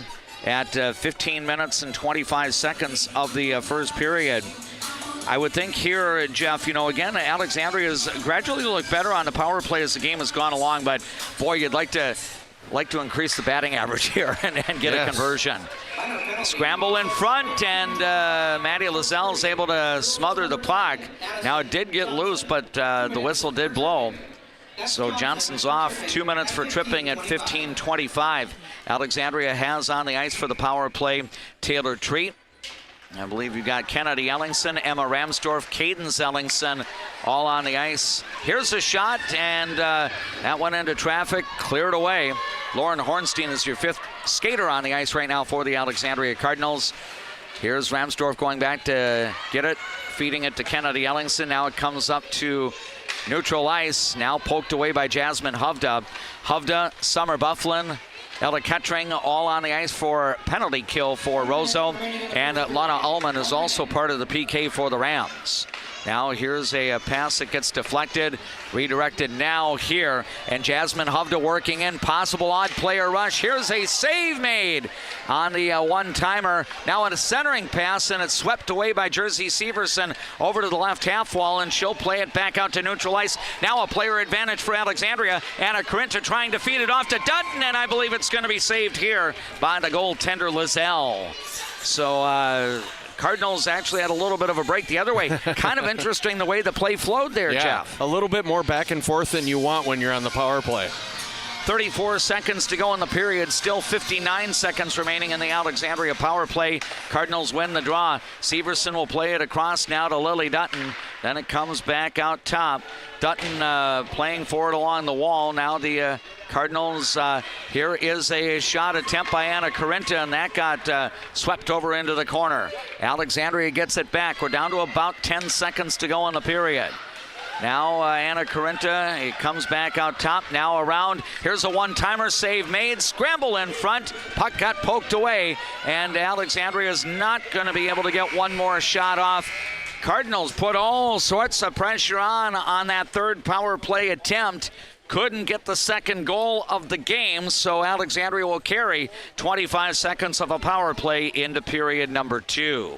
at 15 minutes and 25 seconds of the first period. I would think here, Jeff, again, Alexandria has gradually looked better on the power play as the game has gone along, but boy, you'd like to increase the batting average here and get a conversion. Scramble in front, and Maddie Lazelle is able to smother the puck. Now it did get loose, but the whistle did blow. So Johnson's off. 2 minutes for tripping at 15:25. Alexandria has on the ice for the power play Taylor Treat. I believe you've got Kennedy Ellingson, Emma Ramsdorf, Cadence Ellingson all on the ice. Here's a shot, and that went into traffic, cleared away. Lauren Hornstein is your fifth skater on the ice right now for the Alexandria Cardinals. Here's Ramsdorf going back to get it, feeding it to Kennedy Ellingson. Now it comes up to neutral ice, now poked away by Jasmine Hovda. Hovda, Summer Bufflin, Ella Kettering all on the ice for penalty kill for Roseau. And Lana Ullman is also part of the PK for the Rams. Now here's a pass that gets deflected, redirected now here, and Jasmine Hovda working in, possible odd player rush. Here's a save made on the one-timer. Now on a centering pass, and it's swept away by Jersey Severson over to the left half wall, and she'll play it back out to neutral ice. Now a player advantage for Alexandria. Anna Corinta trying to feed it off to Dutton, and I believe it's going to be saved here by the goaltender Lizelle. So Cardinals actually had a little bit of a break the other way. Kind of interesting the way the play flowed there, Jeff. A little bit more back and forth than you want when you're on the power play. 34 seconds to go in the period. Still 59 seconds remaining in the Alexandria power play. Cardinals win the draw. Severson will play it across now to Lily Dutton. Then it comes back out top. Dutton playing forward along the wall. Now the Cardinals, here is a shot attempt by Anna Corinta, and that got swept over into the corner. Alexandria gets it back. We're down to about 10 seconds to go in the period. Now Anna Corinta, it comes back out top, now around. Here's a one-timer, save made, scramble in front, puck got poked away, and Alexandria is not going to be able to get one more shot off. Cardinals put all sorts of pressure on that third power play attempt. Couldn't get the second goal of the game, so Alexandria will carry 25 seconds of a power play into period number 2.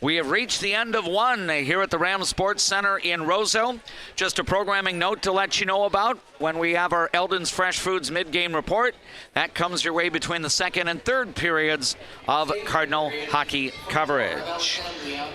We have reached the end of one here at the Rams Sports Center in Roseau. Just a programming note to let you know about when we have our Eldon's Fresh Foods mid-game report. That comes your way between the second and third periods of Cardinal hockey coverage.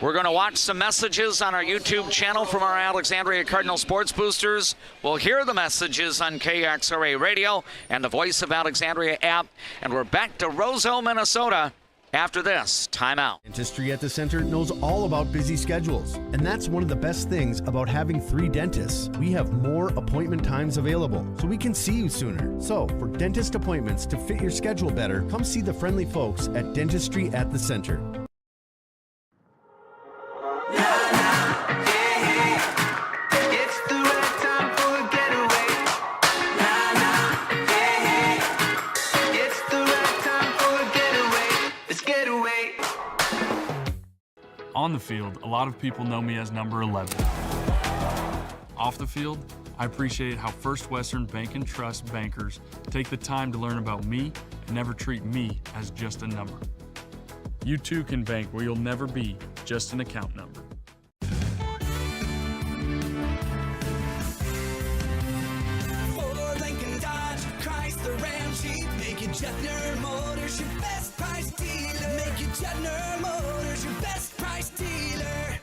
We're going to watch some messages on our YouTube channel from our Alexandria Cardinal Sports Boosters. We'll hear the messages on KXRA Radio and the Voice of Alexandria app. And we're back to Roseau, Minnesota. After this, timeout. Dentistry at the Center knows all about busy schedules, and that's one of the best things about having 3 dentists. We have more appointment times available, so we can see you sooner. So, for dentist appointments to fit your schedule better, come see the friendly folks at Dentistry at the Center. On the field, a lot of people know me as number 11. Off the field, I appreciate how First Western Bank and Trust bankers take the time to learn about me and never treat me as just a number. You too can bank where you'll never be just an account number. Ford, Lincoln, Dodge, Chrysler, Ram, Jeep. Make it Jetner Motors your best price dealer. Make it Jetner Motors your best price dealer.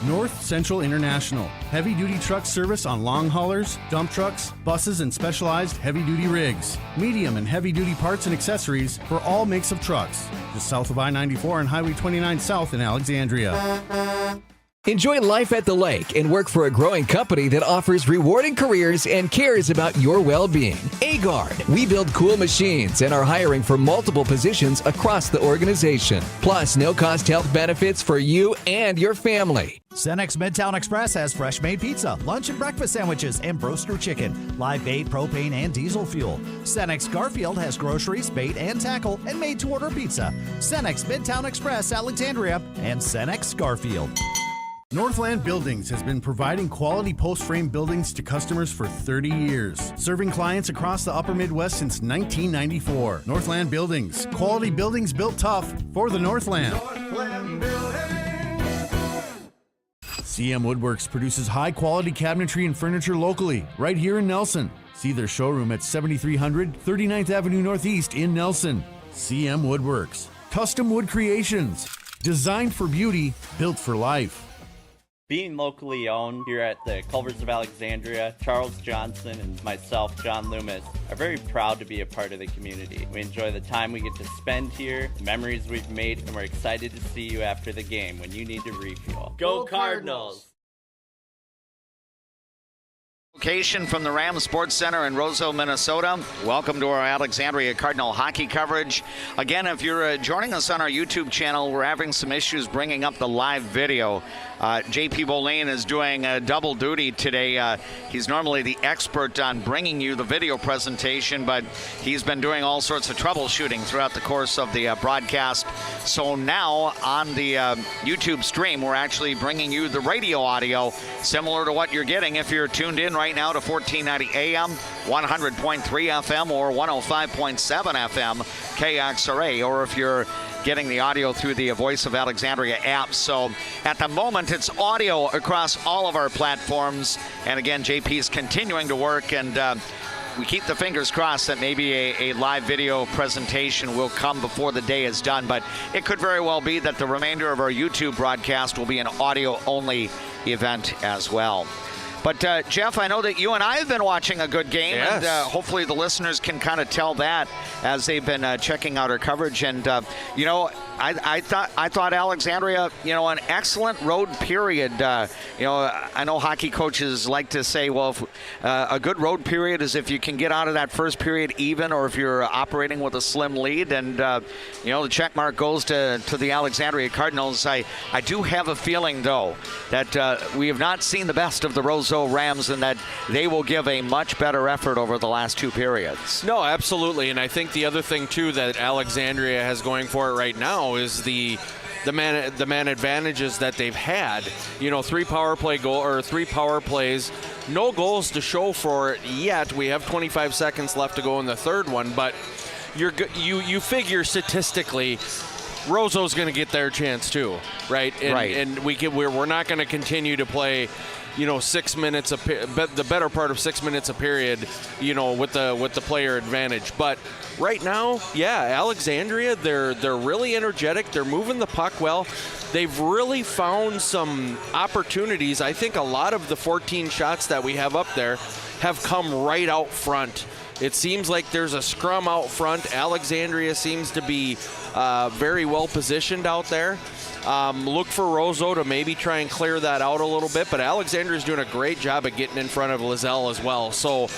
North Central International. Heavy-duty truck service on long haulers, dump trucks, buses, and specialized heavy-duty rigs. Medium and heavy-duty parts and accessories for all makes of trucks. Just south of I-94 and Highway 29 South in Alexandria. Enjoy life at the lake and work for a growing company that offers rewarding careers and cares about your well-being. Agard. We build cool machines and are hiring for multiple positions across the organization. Plus, no-cost health benefits for you and your family. Cenex Midtown Express has fresh-made pizza, lunch and breakfast sandwiches, and broaster chicken, live bait, propane, and diesel fuel. Cenex Garfield has groceries, bait, and tackle, and made-to-order pizza. Cenex Midtown Express, Alexandria, and Cenex Garfield. Northland Buildings has been providing quality post-frame buildings to customers for 30 years, serving clients across the upper Midwest since 1994. Northland Buildings, quality buildings built tough for the Northland. CM Woodworks produces high-quality cabinetry and furniture locally, right here in Nelson. See their showroom at 7300 39th Avenue Northeast in Nelson. CM Woodworks, custom wood creations, designed for beauty, built for life. Being locally owned here at the Culvers of Alexandria, Charles Johnson and myself, John Loomis, are very proud to be a part of the community. We enjoy the time we get to spend here, the memories we've made, and we're excited to see you after the game when you need to refuel. Go Cardinals! Location from the Rams Sports Center in Roseau, Minnesota. Welcome to our Alexandria Cardinal hockey coverage. Again, if you're joining us on our YouTube channel, we're having some issues bringing up the live video. JP Boulain is doing double duty today. He's normally the expert on bringing you the video presentation, but he's been doing all sorts of troubleshooting throughout the course of the broadcast. So now on the YouTube stream, we're actually bringing you the radio audio, similar to what you're getting if you're tuned in right now to 1490 AM, 100.3 FM, or 105.7 FM KXRA, or if you're getting the audio through the Voice of Alexandria app. So at the moment, it's audio across all of our platforms. And again, JP's continuing to work, and we keep the fingers crossed that maybe a live video presentation will come before the day is done. But it could very well be that the remainder of our YouTube broadcast will be an audio-only event as well. But, Jeff, I know that you and I have been watching a good game, yes. And hopefully the listeners can kind of tell that as they've been checking out our coverage. And, you know, I thought Alexandria, you know, an excellent road period. You know, I know hockey coaches like to say, well, if, a good road period is if you can get out of that first period even, or if you're operating with a slim lead. And, you know, the check mark goes to the Alexandria Cardinals. I do have a feeling, though, that we have not seen the best of the Roseau Rams, and that they will give a much better effort over the last two periods. No, absolutely. And I think the other thing, too, that Alexandria has going for it right now is the man advantages that they've had. You know, three power plays, no goals to show for it yet. We have 25 seconds left to go in the third one, but you figure statistically Roseau's going to get their chance too, right? And we're not going to continue to play, you know, 6 minutes the better part of 6 minutes a period, you know, with the player advantage. But right now, yeah, Alexandria, they're really energetic. They're moving the puck well. They've really found some opportunities. I think a lot of the 14 shots that we have up there have come right out front. It seems like there's a scrum out front. Alexandria seems to be very well positioned out there. Look for Roseau to maybe try and clear that out a little bit, but Alexandria's doing a great job at getting in front of Lizelle as well. So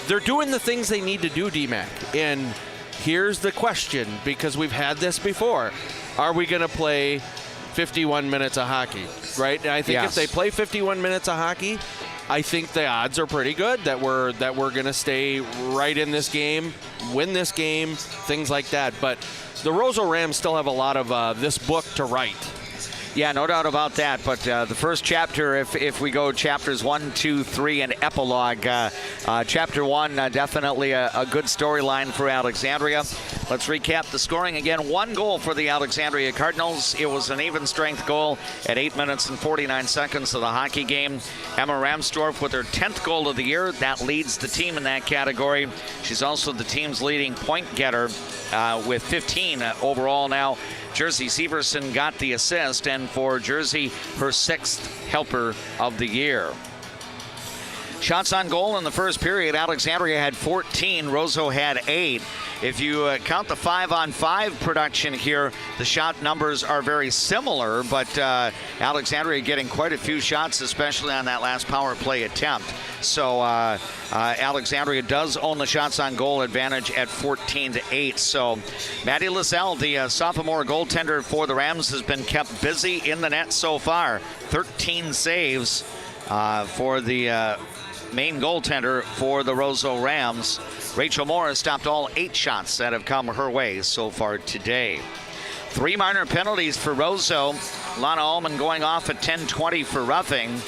they're doing the things they need to do, DMAC. And here's the question, because we've had this before. Are we going to play 51 minutes of hockey, right? And I think if they play 51 minutes of hockey, I think the odds are pretty good that we're going to stay right in this game, win this game, things like that. But the Roseau Rams still have a lot of this book to write. Yeah, no doubt about that. But the first chapter, if we go chapters 1, 2, 3, and epilogue, chapter 1, definitely a good storyline for Alexandria. Let's recap the scoring again. 1 goal for the Alexandria Cardinals. It was an even strength goal at 8 minutes and 49 seconds of the hockey game. Emma Ramsdorff with her 10th goal of the year. That leads the team in that category. She's also the team's leading point getter with 15 overall now. Jersey Severson got the assist, and for Jersey, her 6th helper of the year. Shots on goal in the first period, Alexandria had 14, Roseau had 8. If you count the 5-on-5 production here, the shot numbers are very similar, but Alexandria getting quite a few shots, especially on that last power play attempt. So Alexandria does own the shots on goal advantage at 14-8. So Maddie Lizelle, the sophomore goaltender for the Rams, has been kept busy in the net so far. 13 saves for the main goaltender for the Roseau Rams. Rachel Moore has stopped all 8 shots that have come her way so far today. 3 minor penalties for Roseau. Lana Ullman going off at 10:20 for roughing.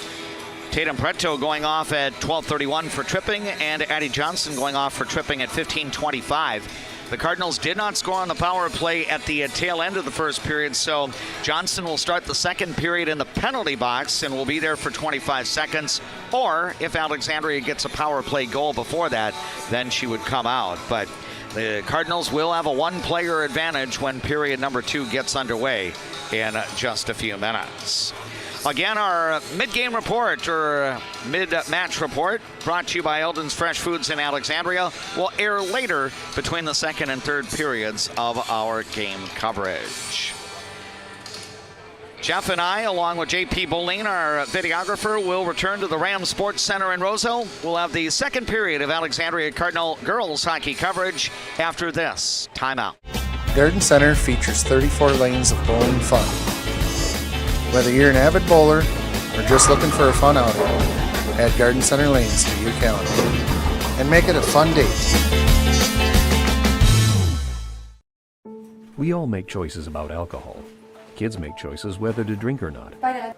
Tatum Preto going off at 12:31 for tripping, and Addie Johnson going off for tripping at 15:25. The Cardinals did not score on the power play at the tail end of the first period, so Johnson will start the second period in the penalty box and will be there for 25 seconds. Or if Alexandria gets a power play goal before that, then she would come out. But the Cardinals will have a 1-player advantage when period number 2 gets underway in just a few minutes. Again, our mid-game report or mid-match report brought to you by Eldon's Fresh Foods in Alexandria will air later between the second and third periods of our game coverage. Jeff and I, along with JP Boline, our videographer, will return to the Rams Sports Center in Roseau. We'll have the second period of Alexandria Cardinal girls hockey coverage after this timeout. Garden Center features 34 lanes of bowling fun. Whether you're an avid bowler or just looking for a fun outing, add Garden Center lanes to your calendar and make it a fun date. We all make choices about alcohol. Kids make choices whether to drink or not. Bye, Dad.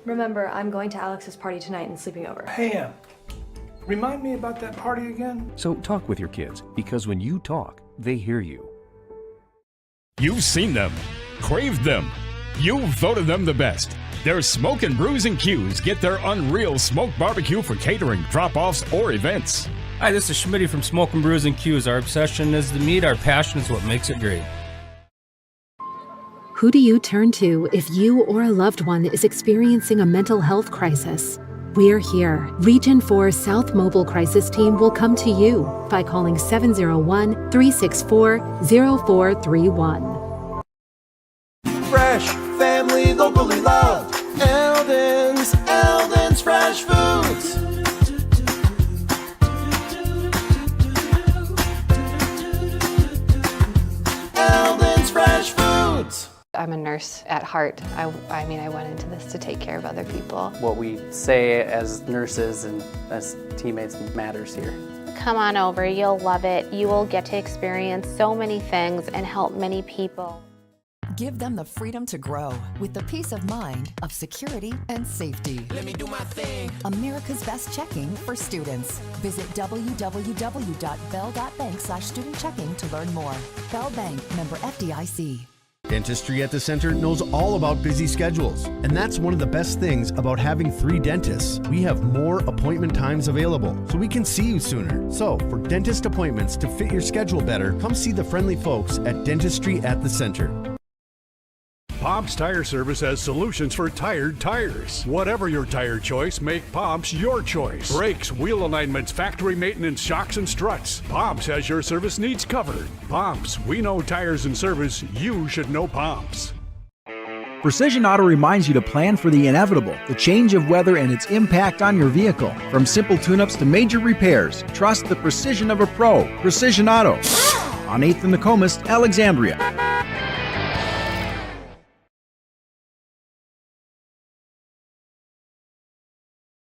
Remember, I'm going to Alex's party tonight and sleeping over. Hey, remind me about that party again? So talk with your kids, because when you talk, they hear you. You've seen them, craved them. You've voted them the best. Their Smokin' Brews and Q's get their unreal smoked barbecue for catering, drop-offs, or events. Hi, this is Schmitty from Smokin' Brews and Q's. Our obsession is the meat, our passion is what makes it great. Who do you turn to if you or a loved one is experiencing a mental health crisis? We're here. Region 4 South Mobile Crisis Team will come to you by calling 701-364-0431. Fresh, family, locally loved. Eldon's Fresh Foods. Eldon's Fresh Foods. I'm a nurse at heart. I went into this to take care of other people. What we say as nurses and as teammates matters here. Come on over, you'll love it. You will get to experience so many things and help many people. Give them the freedom to grow with the peace of mind of security and safety. Let me do my thing. America's best checking for students. Visit www.bell.bank/student-checking to learn more. Bell Bank, member FDIC. Dentistry at the Center knows all about busy schedules, and that's one of the best things about having 3 dentists. We have more appointment times available, so we can see you sooner. So, for dentist appointments to fit your schedule better, come see the friendly folks at Dentistry at the Center. Pomp's Tire Service has solutions for tired tires. Whatever your tire choice, make Pomp's your choice. Brakes, wheel alignments, factory maintenance, shocks, and struts. Pomp's has your service needs covered. Pomp's, we know tires and service. You should know Pomp's. Precision Auto reminds you to plan for the inevitable, the change of weather and its impact on your vehicle. From simple tune-ups to major repairs, trust the precision of a pro. Precision Auto. On 8th and Nokomis, Alexandria.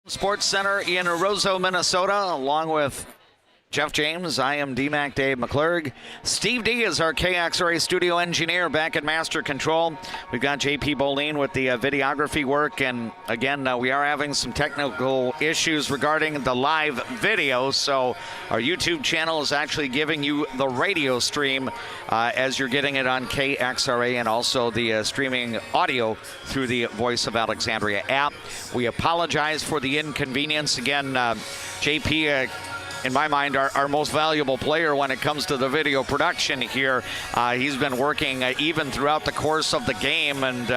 Sports Center in Roseau, Minnesota, along with Jeff James, I am DMAC Dave McClurg. Steve D is our KXRA studio engineer back at Master Control. We've got JP Bolin with the videography work. And again, we are having some technical issues regarding the live video. So our YouTube channel is actually giving you the radio stream as you're getting it on KXRA, and also the streaming audio through the Voice of Alexandria app. We apologize for the inconvenience. Again, JP, in my mind, our most valuable player when it comes to the video production here. He's been working even throughout the course of the game, and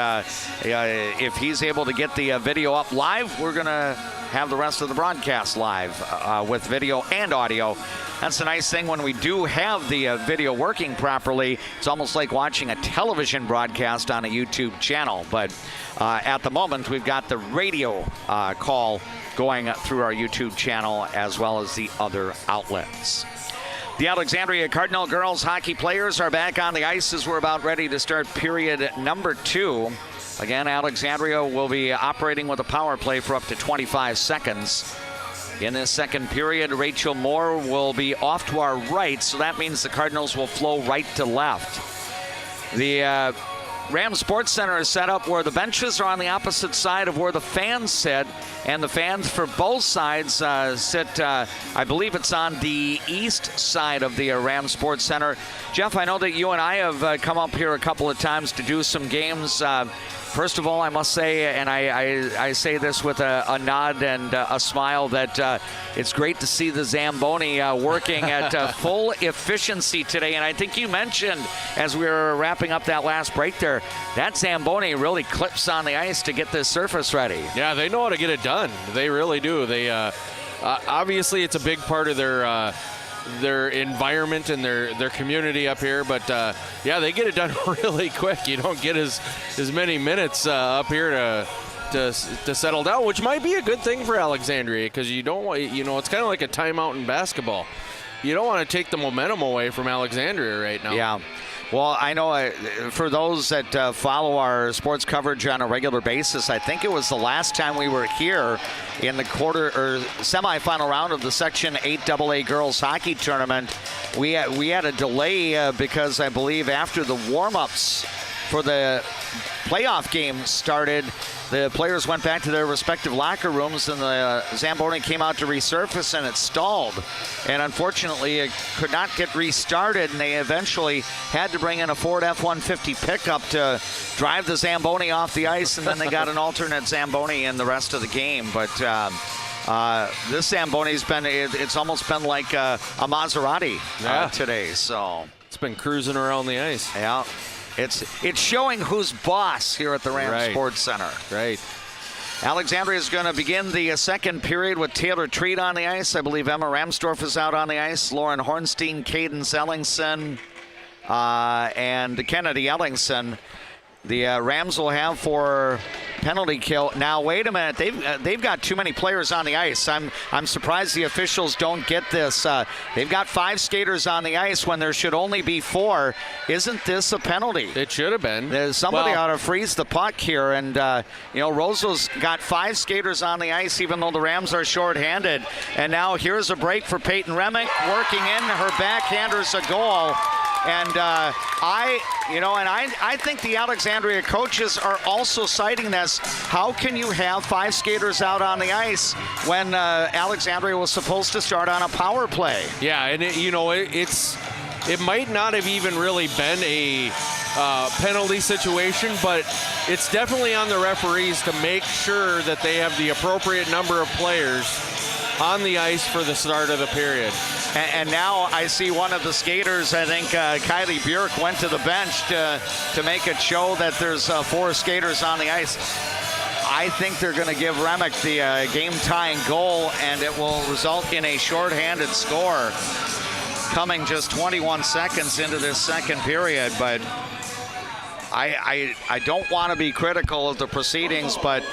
if he's able to get the video up live, we're going to have the rest of the broadcast live with video and audio. That's the nice thing when we do have the video working properly. It's almost like watching a television broadcast on a YouTube channel. But at the moment, we've got the radio call going through our YouTube channel as well as the other outlets. The Alexandria Cardinal girls hockey players are back on the ice as we're about ready to start period number 2. Again, Alexandria will be operating with a power play for up to 25 seconds. In this second period, Rachel Moore will be off to our right, so that means the Cardinals will flow right to left. The Ram Sports Center is set up where the benches are on the opposite side of where the fans sit, and the fans for both sides sit, I believe it's on the east side of the Ram Sports Center. Jeff, I know that you and I have come up here a couple of times to do some games. First of all, I must say, and I say this with a nod and a smile, that it's great to see the Zamboni working at full efficiency today. And I think you mentioned, as we were wrapping up that last break there, that Zamboni really clips on the ice to get this surface ready. Yeah, they know how to get it done. They really do. They obviously, it's a big part of their environment and their community up here, but yeah, they get it done really quick. You don't get as many minutes up here to settle down, which might be a good thing for Alexandria, because you don't want, it's kind of like a timeout in basketball. You don't want to take the momentum away from Alexandria right now. Yeah. Well, I know for those that follow our sports coverage on a regular basis, I think it was the last time we were here in the quarter or semifinal round of the Section 8 AA girls hockey tournament. We had a delay because I believe after the warm-ups for the playoff game started, the players went back to their respective locker rooms, and the Zamboni came out to resurface, and it stalled. And unfortunately, it could not get restarted, and they eventually had to bring in a Ford F-150 pickup to drive the Zamboni off the ice, and then they got an alternate Zamboni in the rest of the game. But this Zamboni's been, it's almost been like a Maserati today. So it's been cruising around the ice. Yeah. It's showing who's boss here at the Ram Sports Center. Right. Alexandria is going to begin the second period with Taylor Treat on the ice. I believe Emma Ramsdorf is out on the ice. Lauren Hornstein, Cadence Ellingson, and Kennedy Ellingson. The Rams will have for penalty kill. Now, wait a minute. They've got too many players on the ice. I'm surprised the officials don't get this. They've got 5 skaters on the ice when there should only be 4. Isn't this a penalty? It should have been. Somebody ought to freeze the puck here. And, Roseau's got 5 skaters on the ice, even though the Rams are shorthanded. And now here's a break for Peyton Remick, working in. Her backhander's a goal. And I think the Alexandria coaches are also citing this. How can you have 5 skaters out on the ice when Alexandria was supposed to start on a power play? Yeah, and it might not have even really been a penalty situation, but it's definitely on the referees to make sure that they have the appropriate number of players on the ice for the start of the period. And now I see one of the skaters, I think Kylie Bjork, went to the bench to make it show that there's 4 skaters on the ice. I think they're going to give Remick the game-tying goal, and it will result in a shorthanded score coming just 21 seconds into this second period. But I don't want to be critical of the proceedings, but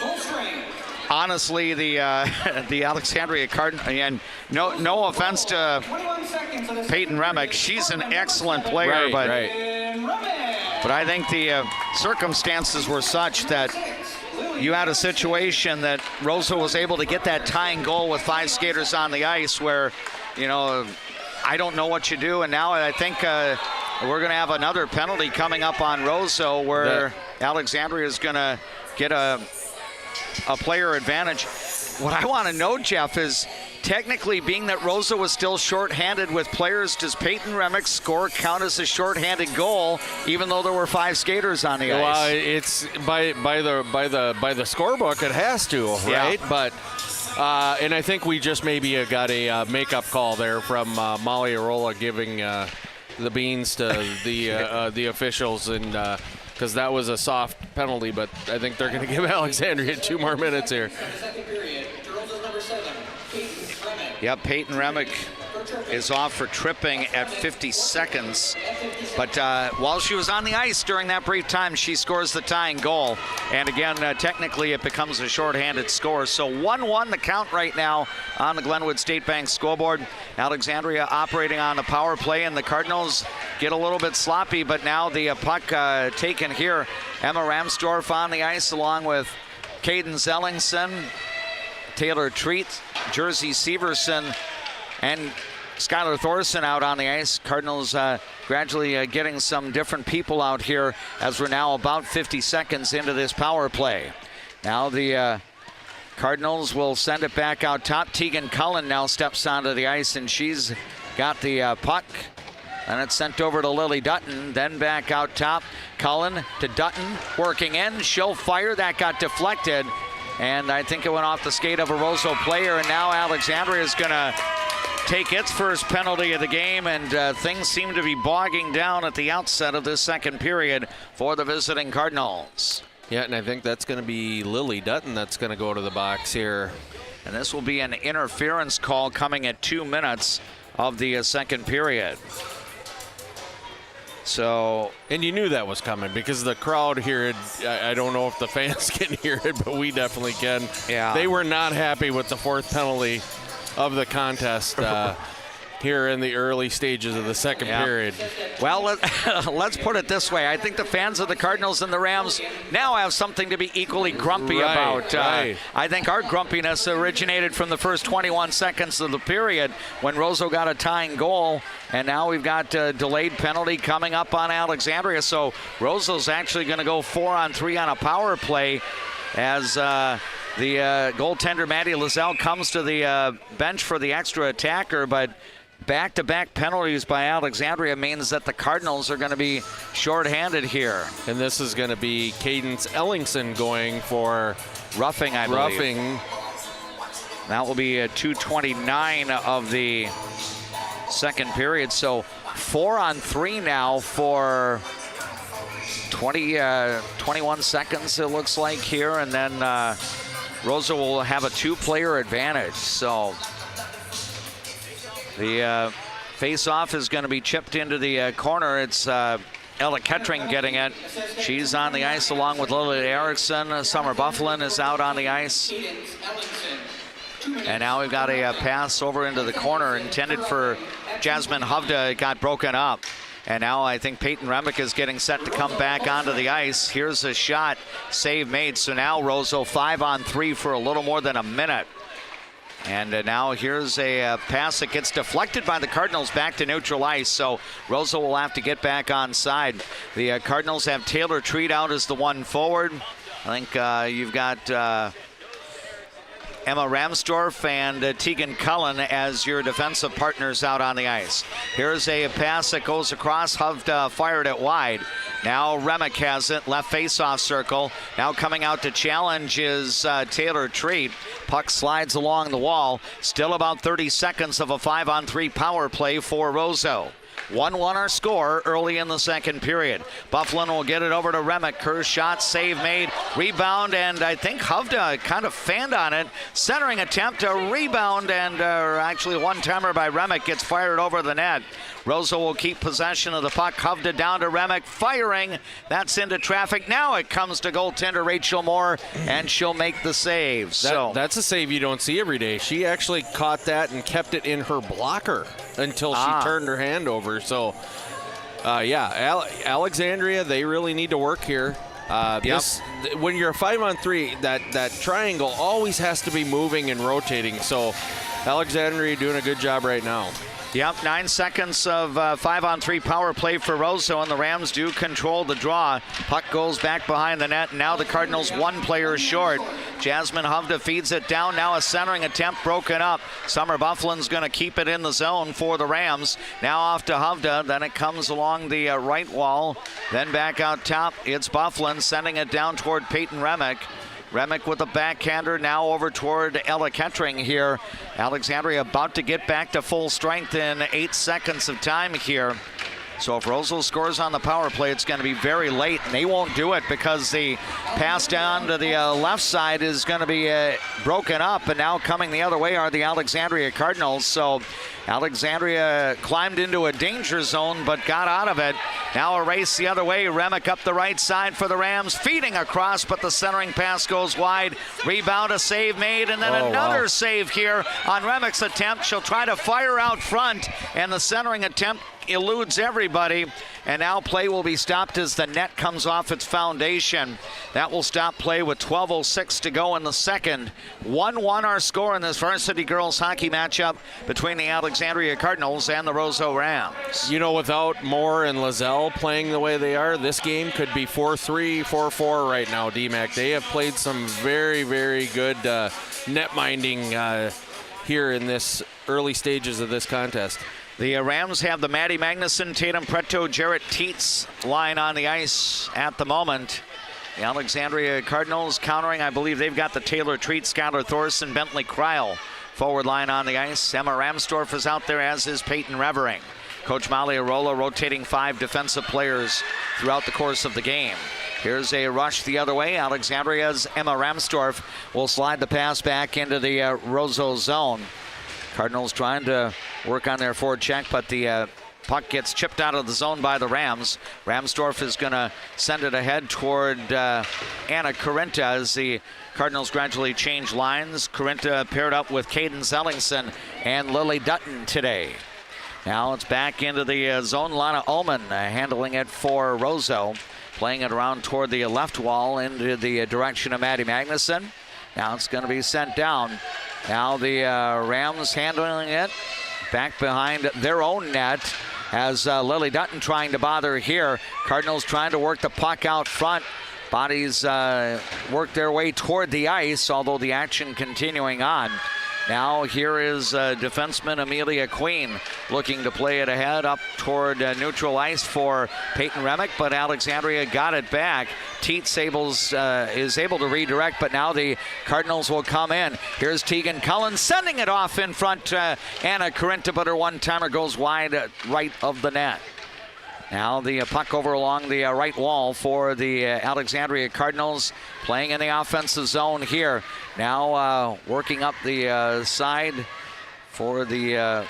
honestly, the Alexandria Cardinals, and no offense to Peyton Remick, she's an excellent player, but I think the circumstances were such that you had a situation that Roseau was able to get that tying goal with 5 skaters on the ice, where I don't know what you do. And now I think we're going to have another penalty coming up on Roseau where Alexandria is going to get a player advantage. What I want to know, Jeff, is technically being that Roseau was still shorthanded with players, does Peyton Remick's score count as a shorthanded goal, even though there were 5 skaters on the ice? Well, it's by the scorebook, it has to, right? Yeah. But and I think we just maybe got a makeup call there from Molly Arola giving the beans to the officials, and because that was a soft penalty, but I think they're going to give Alexandria 2 more minutes here. Yep, Peyton Remick is off for tripping at 50 seconds. But while she was on the ice during that brief time, she scores the tying goal. And again, technically it becomes a shorthanded score. So 1-1 the count right now on the Glenwood State Bank scoreboard. Alexandria operating on the power play, and the Cardinals get a little bit sloppy, but now the puck taken here. Emma Ramsdorf on the ice along with Caden Zellingson, Taylor Treat, Jersey Severson, and Skylar Thorson out on the ice. Cardinals gradually getting some different people out here as we're now about 50 seconds into this power play. Now the Cardinals will send it back out top. Tegan Cullen now steps onto the ice, and she's got the puck. And it's sent over to Lily Dutton, then back out top. Cullen to Dutton, working in. She'll fire. That got deflected. And I think it went off the skate of a Roseau player. And now Alexandria is going to take its first penalty of the game. And things seem to be bogging down at the outset of this second period for the visiting Cardinals. Yeah, and I think that's going to be Lily Dutton that's going to go to the box here. And this will be an interference call coming at 2 minutes of the second period. So, and you knew that was coming because the crowd here, I don't know if the fans can hear it, but we definitely can. Yeah. They were not happy with the 4th penalty of the contest here in the early stages of the second period. Well, let's put it this way. I think the fans of the Cardinals and the Rams now have something to be equally grumpy about. Right. I think our grumpiness originated from the first 21 seconds of the period when Roseau got a tying goal, and now we've got a delayed penalty coming up on Alexandria. So Roseau's actually going to go 4-on-3 on a power play as the goaltender Maddie Lizelle comes to the bench for the extra attacker, but back-to-back penalties by Alexandria means that the Cardinals are going to be shorthanded here. And this is going to be Cadence Ellingson going for roughing, I believe. Roughing. That will be 2:29 of the second period. So 4-on-3 now for 21 seconds, it looks like here. And then Roseau will have a 2-player advantage. So the face-off is going to be chipped into the corner. It's Ella Kettering getting it. She's on the ice along with Lily Erickson. Summer Bufflin is out on the ice. And now we've got a pass over into the corner intended for Jasmine Hovda. It got broken up. And now I think Peyton Remick is getting set to come back onto the ice. Here's a shot, save made. So now Roseau 5-on-3 for a little more than a minute. And now here's a pass that gets deflected by the Cardinals back to neutral ice. So Roseau will have to get back on side. The Cardinals have Taylor Treat out as the one forward. I think you've got Emma Ramsdorf and Tegan Cullen as your defensive partners out on the ice. Here's a pass that goes across. Hovda fired it wide. Now Remick has it, left face-off circle. Now coming out to challenge is Taylor Treat. Puck slides along the wall. Still about 30 seconds of a 5-on-3 power play for Roseau. 1-1 our score early in the second period. Bufflin will get it over to Remick. Her shot, save made, rebound, and I think Hovda kind of fanned on it. Centering attempt, a rebound, and actually a one-timer by Remick gets fired over the net. Roseau will keep possession of the puck. Hovda down to Remick, firing. That's into traffic. Now it comes to goaltender Rachel Moore, and she'll make the save. That's a save you don't see every day. She actually caught that and kept it in her blocker until she turned her hand over. So, yeah, Alexandria, they really need to work here. When you're a 5-on-3, that triangle always has to be moving and rotating. So Alexandria doing a good job right now. Yep, 9 seconds of 5-on-3 power play for Roseau, and the Rams do control the draw. Puck goes back behind the net, and now the Cardinals 1 player short. Jasmine Hovda feeds it down. Now a centering attempt broken up. Summer Bufflin's going to keep it in the zone for the Rams. Now off to Hovda. Then it comes along the right wall. Then back out top. It's Bufflin sending it down toward Peyton Remick. Remick with a backhander now over toward Ella Kettering here. Alexandria about to get back to full strength in 8 seconds of time here. So if Roseau scores on the power play, it's going to be very late, and they won't do it because the pass down to the left side is going to be broken up, and now coming the other way are the Alexandria Cardinals. So Alexandria climbed into a danger zone but got out of it. Now a race the other way. Remick up the right side for the Rams, feeding across, but the centering pass goes wide. Rebound, a save made, and then another save here on Remick's attempt. She'll try to fire out front, and the centering attempt eludes everybody, and now play will be stopped as the net comes off its foundation. That will stop play with 12:06 to go in the second. 1-1 our score in this varsity girls hockey matchup between the Alexandria Cardinals and the Roseau Rams. You know, without Moore and Lizelle playing the way they are, this game could be 4-3, 4-4 right now, DMAC. They have played some very, very good net minding here in this early stages of this contest. The Rams have the Maddie Magnuson, Tatum Preto, Jarrett Teets line on the ice at the moment. The Alexandria Cardinals countering, I believe they've got the Taylor Treat, Skylar Thorson, Bentley Kreil forward line on the ice. Emma Ramsdorf is out there, as is Peyton Revering. Coach Molly Arola rotating 5 defensive players throughout the course of the game. Here's a rush the other way. Alexandria's Emma Ramsdorf will slide the pass back into the Roseau zone. Cardinals trying to work on their forward check, but the puck gets chipped out of the zone by the Rams. Ramsdorf is going to send it ahead toward Anna Corinta as the Cardinals gradually change lines. Corinta paired up with Caden Ellingson and Lily Dutton today. Now it's back into the zone. Lana Ullman handling it for Roseau, playing it around toward the left wall into the direction of Maddie Magnuson. Now it's going to be sent down. Now the Rams handling it back behind their own net as Lily Dutton trying to bother here. Cardinals trying to work the puck out front. Bodies work their way toward the ice, although the action continuing on. Now here is defenseman Amelia Queen looking to play it ahead up toward neutral ice for Peyton Remick, but Alexandria got it back. Teets is able to redirect, but now the Cardinals will come in. Here's Tegan Cullen sending it off in front. Anna Corinta, but her one-timer goes wide right of the net. Now the puck over along the right wall for the Alexandria Cardinals, playing in the offensive zone here. Now working up the side for the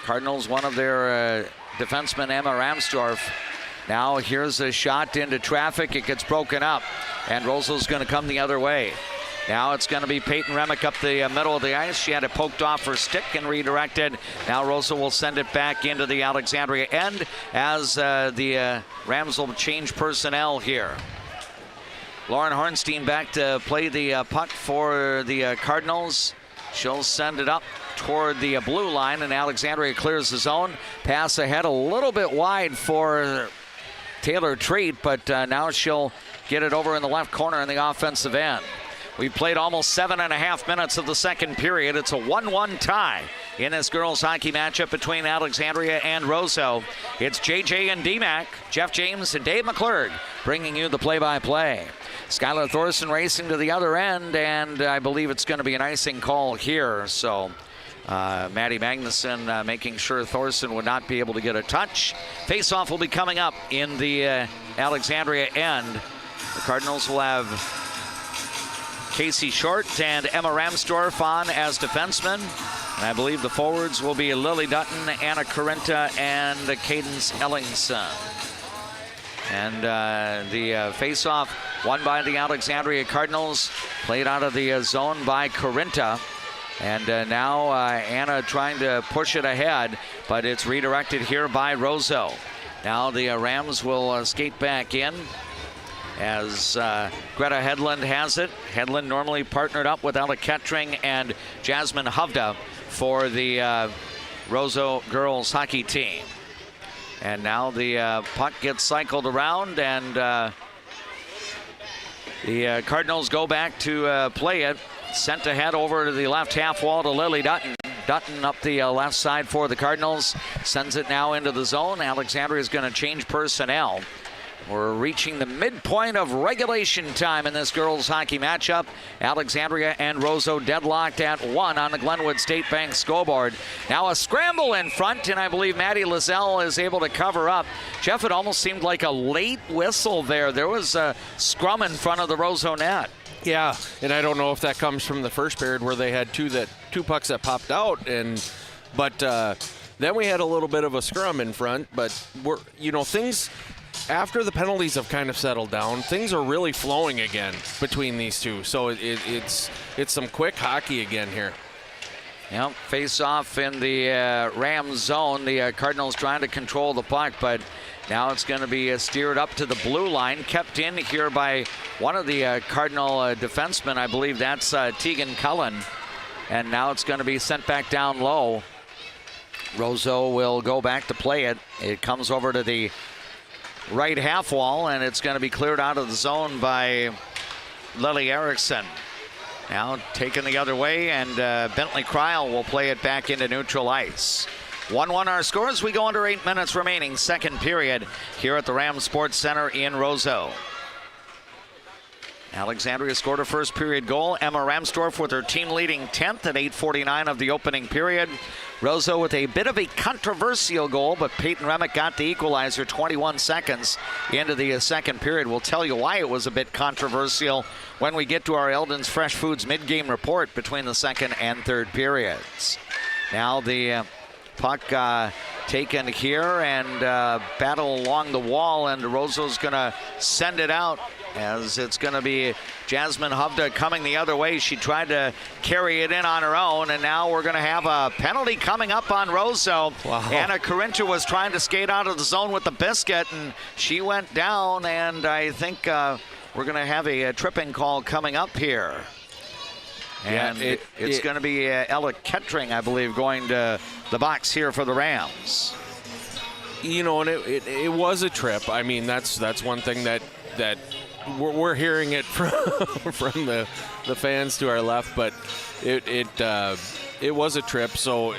Cardinals, one of their defensemen, Emma Ramsdorf. Now here's a shot into traffic. It gets broken up, and Roseau's going to come the other way. Now it's going to be Peyton Remick up the middle of the ice. She had it poked off her stick and redirected. Now Roseau will send it back into the Alexandria end as the Rams will change personnel here. Lauren Hornstein back to play the puck for the Cardinals. She'll send it up toward the blue line, and Alexandria clears the zone. Pass ahead a little bit wide for Taylor Treat, but now she'll get it over in the left corner in the offensive end. We played almost 7.5 minutes of the second period. It's a 1-1 tie in this girls hockey matchup between Alexandria and Roseau. It's JJ and DMAC, Jeff James and Dave McClurg bringing you the play-by-play. Skylar Thorson racing to the other end, and I believe it's going to be an icing call here. So Maddie Magnuson making sure Thorson would not be able to get a touch. Face-off will be coming up in the Alexandria end. The Cardinals will have Casey Short and Emma Ramsdorf on as defensemen. And I believe the forwards will be Lily Dutton, Anna Corinta, and Cadence Ellingson. And the face-off won by the Alexandria Cardinals, played out of the zone by Corinta. And now Anna trying to push it ahead, but it's redirected here by Roseau. Now the Rams will skate back in. as Greta Hedlund has it. Hedlund normally partnered up with Ella Kettering and Jasmine Hovda for the Roseau girls hockey team. And now the puck gets cycled around, and the Cardinals go back to play it. Sent ahead over to the left half wall to Lily Dutton. Dutton up the left side for the Cardinals. Sends it now into the zone. Alexandria is going to change personnel. We're reaching the midpoint of regulation time in this girls hockey matchup. Alexandria and Roseau deadlocked at 1 on the Glenwood State Bank scoreboard. Now a scramble in front, and I believe Maddie Lizelle is able to cover up. Jeff, it almost seemed like a late whistle there. There was a scrum in front of the Roseau net. Yeah, and I don't know if that comes from the first period where they had two pucks that popped out, but then we had a little bit of a scrum in front. But things after the penalties have kind of settled down, things are really flowing again between these two. So it's some quick hockey again here. Yep, face off in the Rams zone. The Cardinals trying to control the puck, but now it's going to be steered up to the blue line, kept in here by one of the Cardinal defensemen. I believe that's Tegan Cullen. And now it's going to be sent back down low. Roseau will go back to play it. It comes over to the right half wall, and it's going to be cleared out of the zone by Lily Erickson. Now taken the other way, and Bentley Kreil will play it back into neutral ice. 1-1 our scores. We go under 8 minutes remaining, second period here at the Rams Sports Center in Roseau. Alexandria scored her first period goal. Emma Ramsdorf with her team leading 10th at 8:49 of the opening period. Roseau with a bit of a controversial goal, but Peyton Remick got the equalizer 21 seconds into the second period. We'll tell you why it was a bit controversial when we get to our Eldon's Fresh Foods mid-game report between the second and third periods. Now the puck taken here and battle along the wall, and Roseau's going to send it out as it's going to be Jasmine Hovda coming the other way. She tried to carry it in on her own, and now we're going to have a penalty coming up on Roseau. Wow. Anna Carincha was trying to skate out of the zone with the biscuit, and she went down, and I think we're going to have a tripping call coming up here. And it's going to be Ella Kettering, I believe, going to the box here for the Rams. And it was a trip. I mean, that's one thing that we're hearing it from the fans to our left, but it was a trip. So,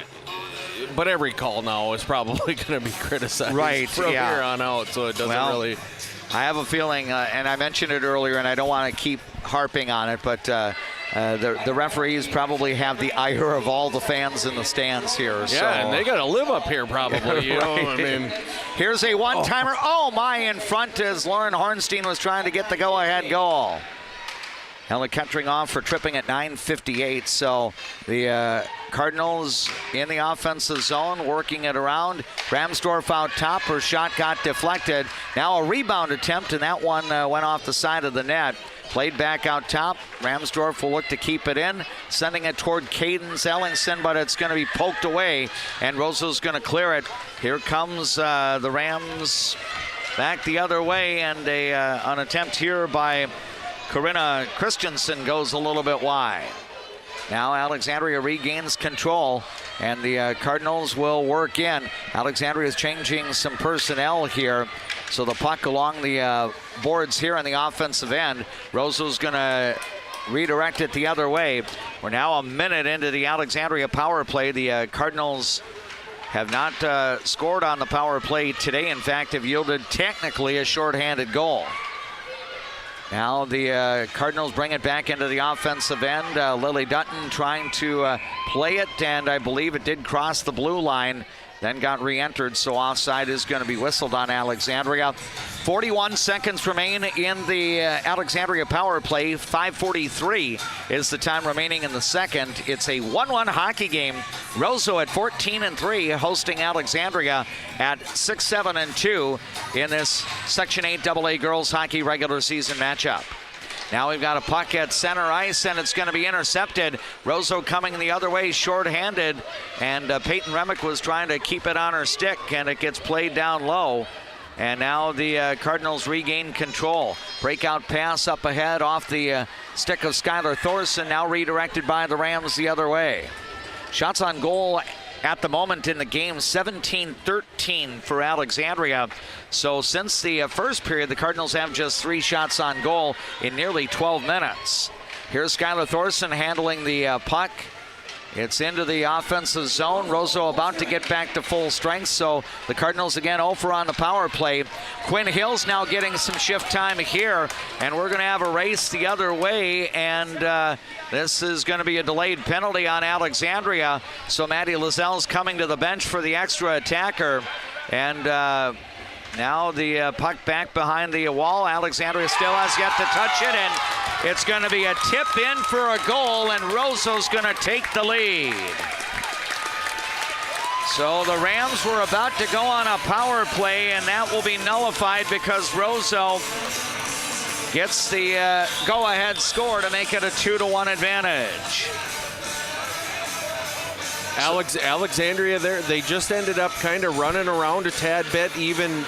but every call now is probably going to be criticized from here on out. So it doesn't really. I have a feeling, and I mentioned it earlier, and I don't want to keep harping on it, but the referees probably have the ire of all the fans in the stands here. Yeah, so. And they got to live up here probably. You know, I mean, here's a one-timer. Oh my! In front as Lauren Hornstein was trying to get the go-ahead goal. Ella Kettering off for tripping at 9:58. So the Cardinals in the offensive zone, working it around. Ramsdorf out top. Her shot got deflected. Now a rebound attempt, and that one went off the side of the net. Played back out top. Ramsdorf will look to keep it in, sending it toward Cadence Ellingson, but it's going to be poked away, and Roseau's going to clear it. Here comes the Rams back the other way, and an attempt here by Corinna Christensen goes a little bit wide. Now Alexandria regains control, and the Cardinals will work in. Alexandria is changing some personnel here. So the puck along the boards here on the offensive end. Roseau's going to redirect it the other way. We're now a minute into the Alexandria power play. The Cardinals have not scored on the power play today. In fact, have yielded technically a shorthanded goal. Now the Cardinals bring it back into the offensive end. Lily Dutton trying to play it, and I believe it did cross the blue line, then got re-entered, so offside is going to be whistled on Alexandria. 41 seconds remain in the Alexandria power play. 5:43 is the time remaining in the second. It's a 1-1 hockey game. Roseau at 14-3, hosting Alexandria at 6-7-2 in this Section 8 AA girls hockey regular season matchup. Now we've got a puck at center ice, and it's going to be intercepted. Roseau coming the other way, shorthanded, and Peyton Remick was trying to keep it on her stick, and it gets played down low. And now the Cardinals regain control. Breakout pass up ahead off the stick of Skylar Thorson, now redirected by the Rams the other way. Shots on goal at the moment in the game, 17-13 for Alexandria. So since the first period, the Cardinals have just 3 shots on goal in nearly 12 minutes. Here's Skylar Thorson handling the puck. It's into the offensive zone. Roseau about to get back to full strength, so the Cardinals again 0 for on the power play. Quinn Hill's now getting some shift time here, and we're going to have a race the other way, and this is going to be a delayed penalty on Alexandria. So Maddie Lazelle's coming to the bench for the extra attacker, and now the puck back behind the wall. Alexandria still has yet to touch it, and it's going to be a tip in for a goal, and Roseau's going to take the lead. So the Rams were about to go on a power play, and that will be nullified because Roseau gets the go-ahead score to make it a 2-1 advantage. Alexandria there, they just ended up kind of running around a tad bit, even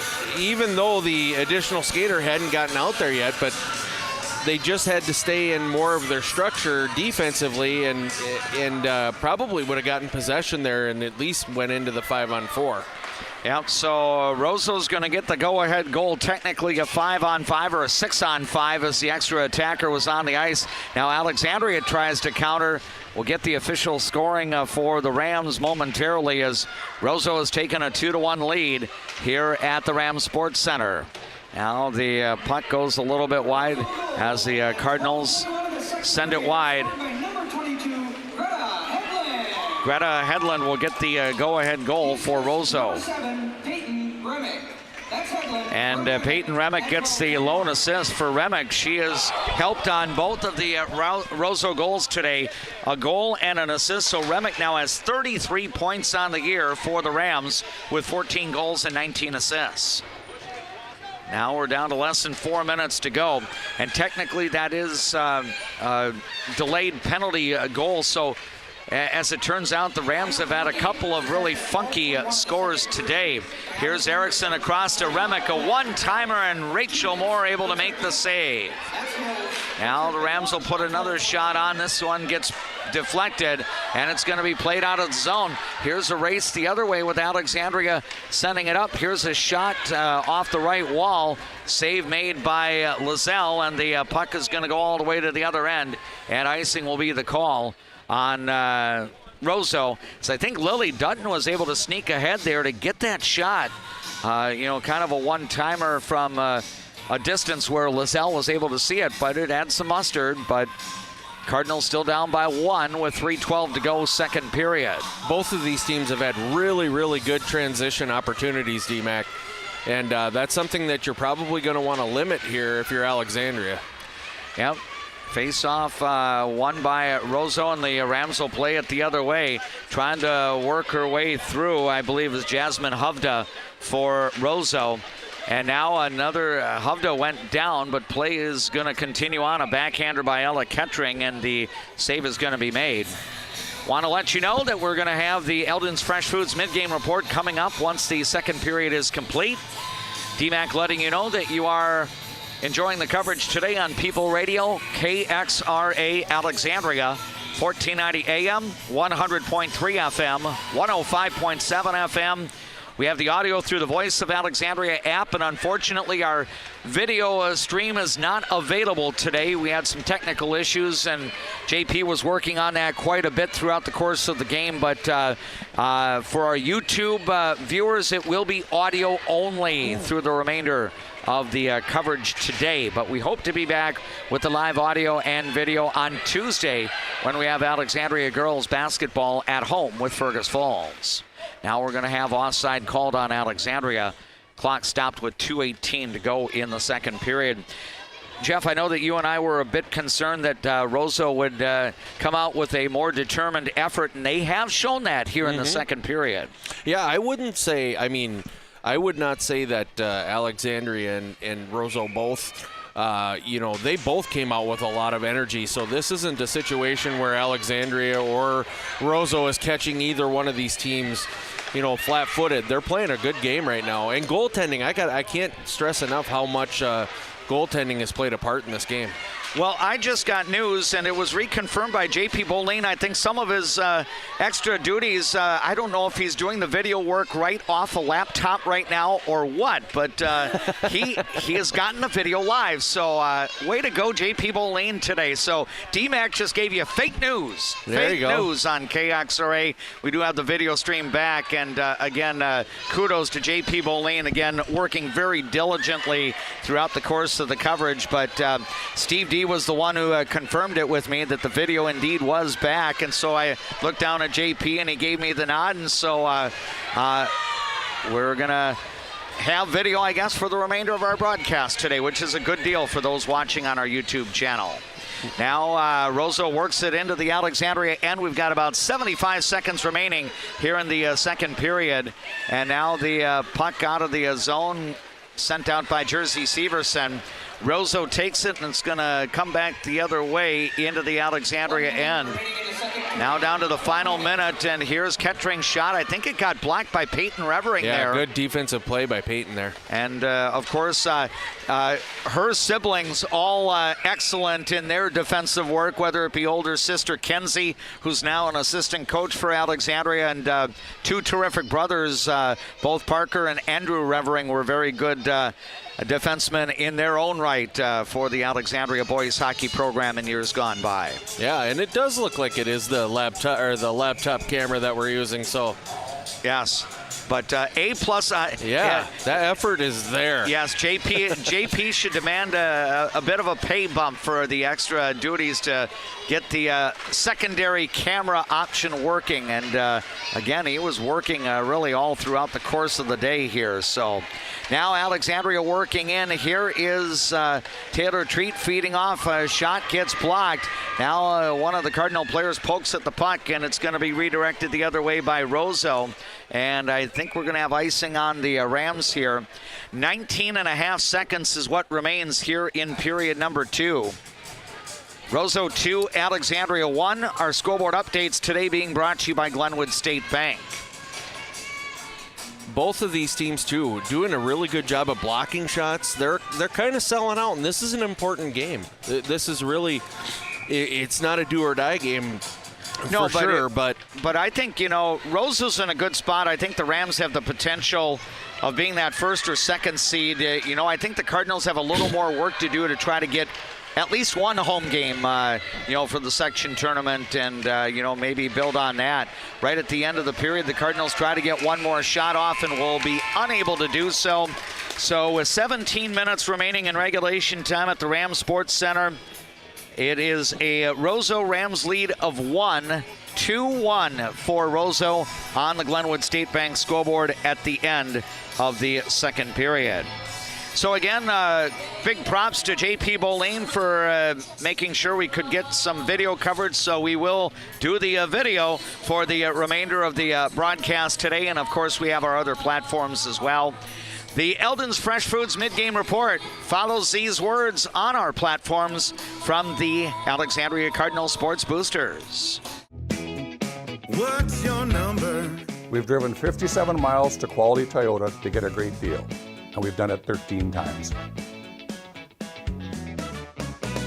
though the additional skater hadn't gotten out there yet, but they just had to stay in more of their structure defensively, and probably would have gotten possession there and at least went into the 5-on-4. Yep, so Roseau's going to get the go-ahead goal, technically a 5-on-5 or a 6-on-5 as the extra attacker was on the ice. Now Alexandria tries to counter. We'll get the official scoring for the Rams momentarily as Roseau has taken a 2-1 lead here at the Rams Sports Center. Now the puck goes a little bit wide as the Cardinals send it wide. Greta Hedlund will get the go-ahead goal for Roseau. And Peyton Remick gets the lone assist for Remick. She has helped on both of the Roseau goals today, a goal and an assist. So Remick now has 33 points on the year for the Rams with 14 goals and 19 assists. Now we're down to less than 4 minutes to go. And technically that is a delayed penalty goal. So as it turns out, the Rams have had a couple of really funky scores today. Here's Erickson across to Remick, a one-timer, and Rachel Moore able to make the save. Now the Rams will put another shot on. This one gets deflected, and it's going to be played out of the zone. Here's a race the other way with Alexandria sending it up. Here's a shot off the right wall. Save made by Lazelle, and the puck is going to go all the way to the other end, and icing will be the call on Roseau. So I think Lily Dutton was able to sneak ahead there to get that shot. Kind of a one-timer from a distance where Lazelle was able to see it, but it had some mustard. But Cardinals still down by 1 with 3:12 to go, second period. Both of these teams have had really, really good transition opportunities, D-Mac. And that's something that you're probably going to want to limit here if you're Alexandria. Yep. Face-off won by Roseau, and the Rams will play it the other way. Trying to work her way through, I believe, is Jasmine Hovda for Roseau. And now another Hovda went down, but play is going to continue on. A backhander by Ella Kettering, and the save is going to be made. Want to let you know that we're going to have the Eldon's Fresh Foods mid-game report coming up once the second period is complete. DMAC letting you know that you are enjoying the coverage today on People Radio, KXRA Alexandria, 1490 AM, 100.3 FM, 105.7 FM. We have the audio through the Voice of Alexandria app, and unfortunately our video stream is not available today. We had some technical issues, and JP was working on that quite a bit throughout the course of the game. But for our YouTube viewers, it will be audio only through the remainder of the coverage today. But we hope to be back with the live audio and video on Tuesday when we have Alexandria girls basketball at home with Fergus Falls. Now we're going to have offside called on Alexandria. Clock stopped with 2:18 to go in the second period. Jeff, I know that you and I were a bit concerned that Roseau would come out with a more determined effort, and they have shown that here in the second period. Yeah, I would not say that Alexandria and Roseau both they both came out with a lot of energy. So this isn't a situation where Alexandria or Roseau is catching either one of these teams, flat-footed. They're playing a good game right now. And goaltending, I can't stress enough how much goaltending has played a part in this game. Well, I just got news, and it was reconfirmed by J.P. Boline. I think some of his extra duties, I don't know if he's doing the video work right off a laptop right now or what, but he has gotten the video live. So way to go, J.P. Boline today. So DMAC just gave you fake news. There you go. Fake news on KXRA. We do have the video stream back, and again, kudos to J.P. Boline, again, working very diligently throughout the course of the coverage. But Steve D was the one who confirmed it with me that the video indeed was back, and so I looked down at JP and he gave me the nod, and so we're gonna have video, I guess, for the remainder of our broadcast today, which is a good deal for those watching on our YouTube channel. Now Roseau works it into the Alexandria end. We've got about 75 seconds remaining here in the second period, and now the puck out of the zone, sent out by Jersey Severson. Roseau takes it, and it's going to come back the other way into the Alexandria end. Now down to the final minute, and here's Kettering's shot. I think it got blocked by Peyton Revering there. Yeah, good defensive play by Peyton there. And, of course, her siblings all excellent in their defensive work, whether it be older sister Kenzie, who's now an assistant coach for Alexandria, and two terrific brothers, both Parker and Andrew Revering, were very good defensemen in their own right for the Alexandria boys hockey program in years gone by. Yeah, and it does look like it is the laptop camera that we're using. So, yes, but A plus. Yeah, that effort is there. Yes, JP should demand a bit of a pay bump for the extra duties to get the secondary camera option working. And again, he was working really all throughout the course of the day here. So now Alexandria working in. Here is Taylor Treat feeding off. A shot gets blocked. Now one of the Cardinal players pokes at the puck, and it's going to be redirected the other way by Roseau. And I think we're going to have icing on the Rams here. 19.5 seconds is what remains here in period number 2. Roseau 2, Alexandria 1. Our scoreboard updates today being brought to you by Glenwood State Bank. Both of these teams, too, doing a really good job of blocking shots. They're kind of selling out, and this is an important game. This is really, it's not a do-or-die game. No, for sure, but I think, Roseau's in a good spot. I think the Rams have the potential of being that first or second seed. I think the Cardinals have a little more work to do to try to get at least one home game, for the section tournament, and, maybe build on that. Right at the end of the period, the Cardinals try to get one more shot off and will be unable to do so. So with 17 minutes remaining in regulation time at the Rams Sports Center, it is a Roseau Rams lead of 2-1 for Roseau on the Glenwood State Bank scoreboard at the end of the second period. So again, big props to J.P. Boline for making sure we could get some video coverage. So we will do the video for the remainder of the broadcast today. And of course, we have our other platforms as well. The Eldon's Fresh Foods Mid-Game Report follows these words on our platforms from the Alexandria Cardinal Sports Boosters. What's your number? We've driven 57 miles to Quality Toyota to get a great deal, and we've done it 13 times.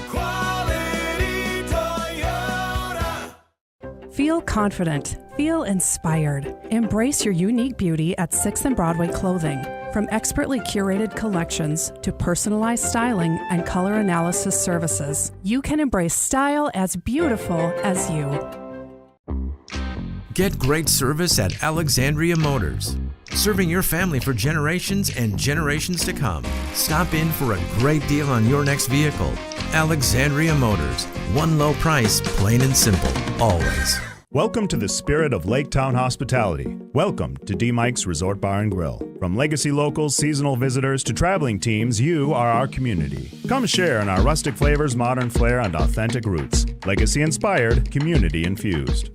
Quality Toyota. Feel confident. Feel inspired. Embrace your unique beauty at 6th and Broadway Clothing. From expertly curated collections to personalized styling and color analysis services, you can embrace style as beautiful as you. Get great service at Alexandria Motors. Serving your family for generations and generations to come. Stop in for a great deal on your next vehicle. Alexandria Motors. One low price, plain and simple, always. Welcome to the spirit of Lake Town hospitality. Welcome to D. Mike's Resort Bar and Grill. From legacy locals, seasonal visitors, to traveling teams, you are our community. Come share in our rustic flavors, modern flair, and authentic roots. Legacy inspired, community infused.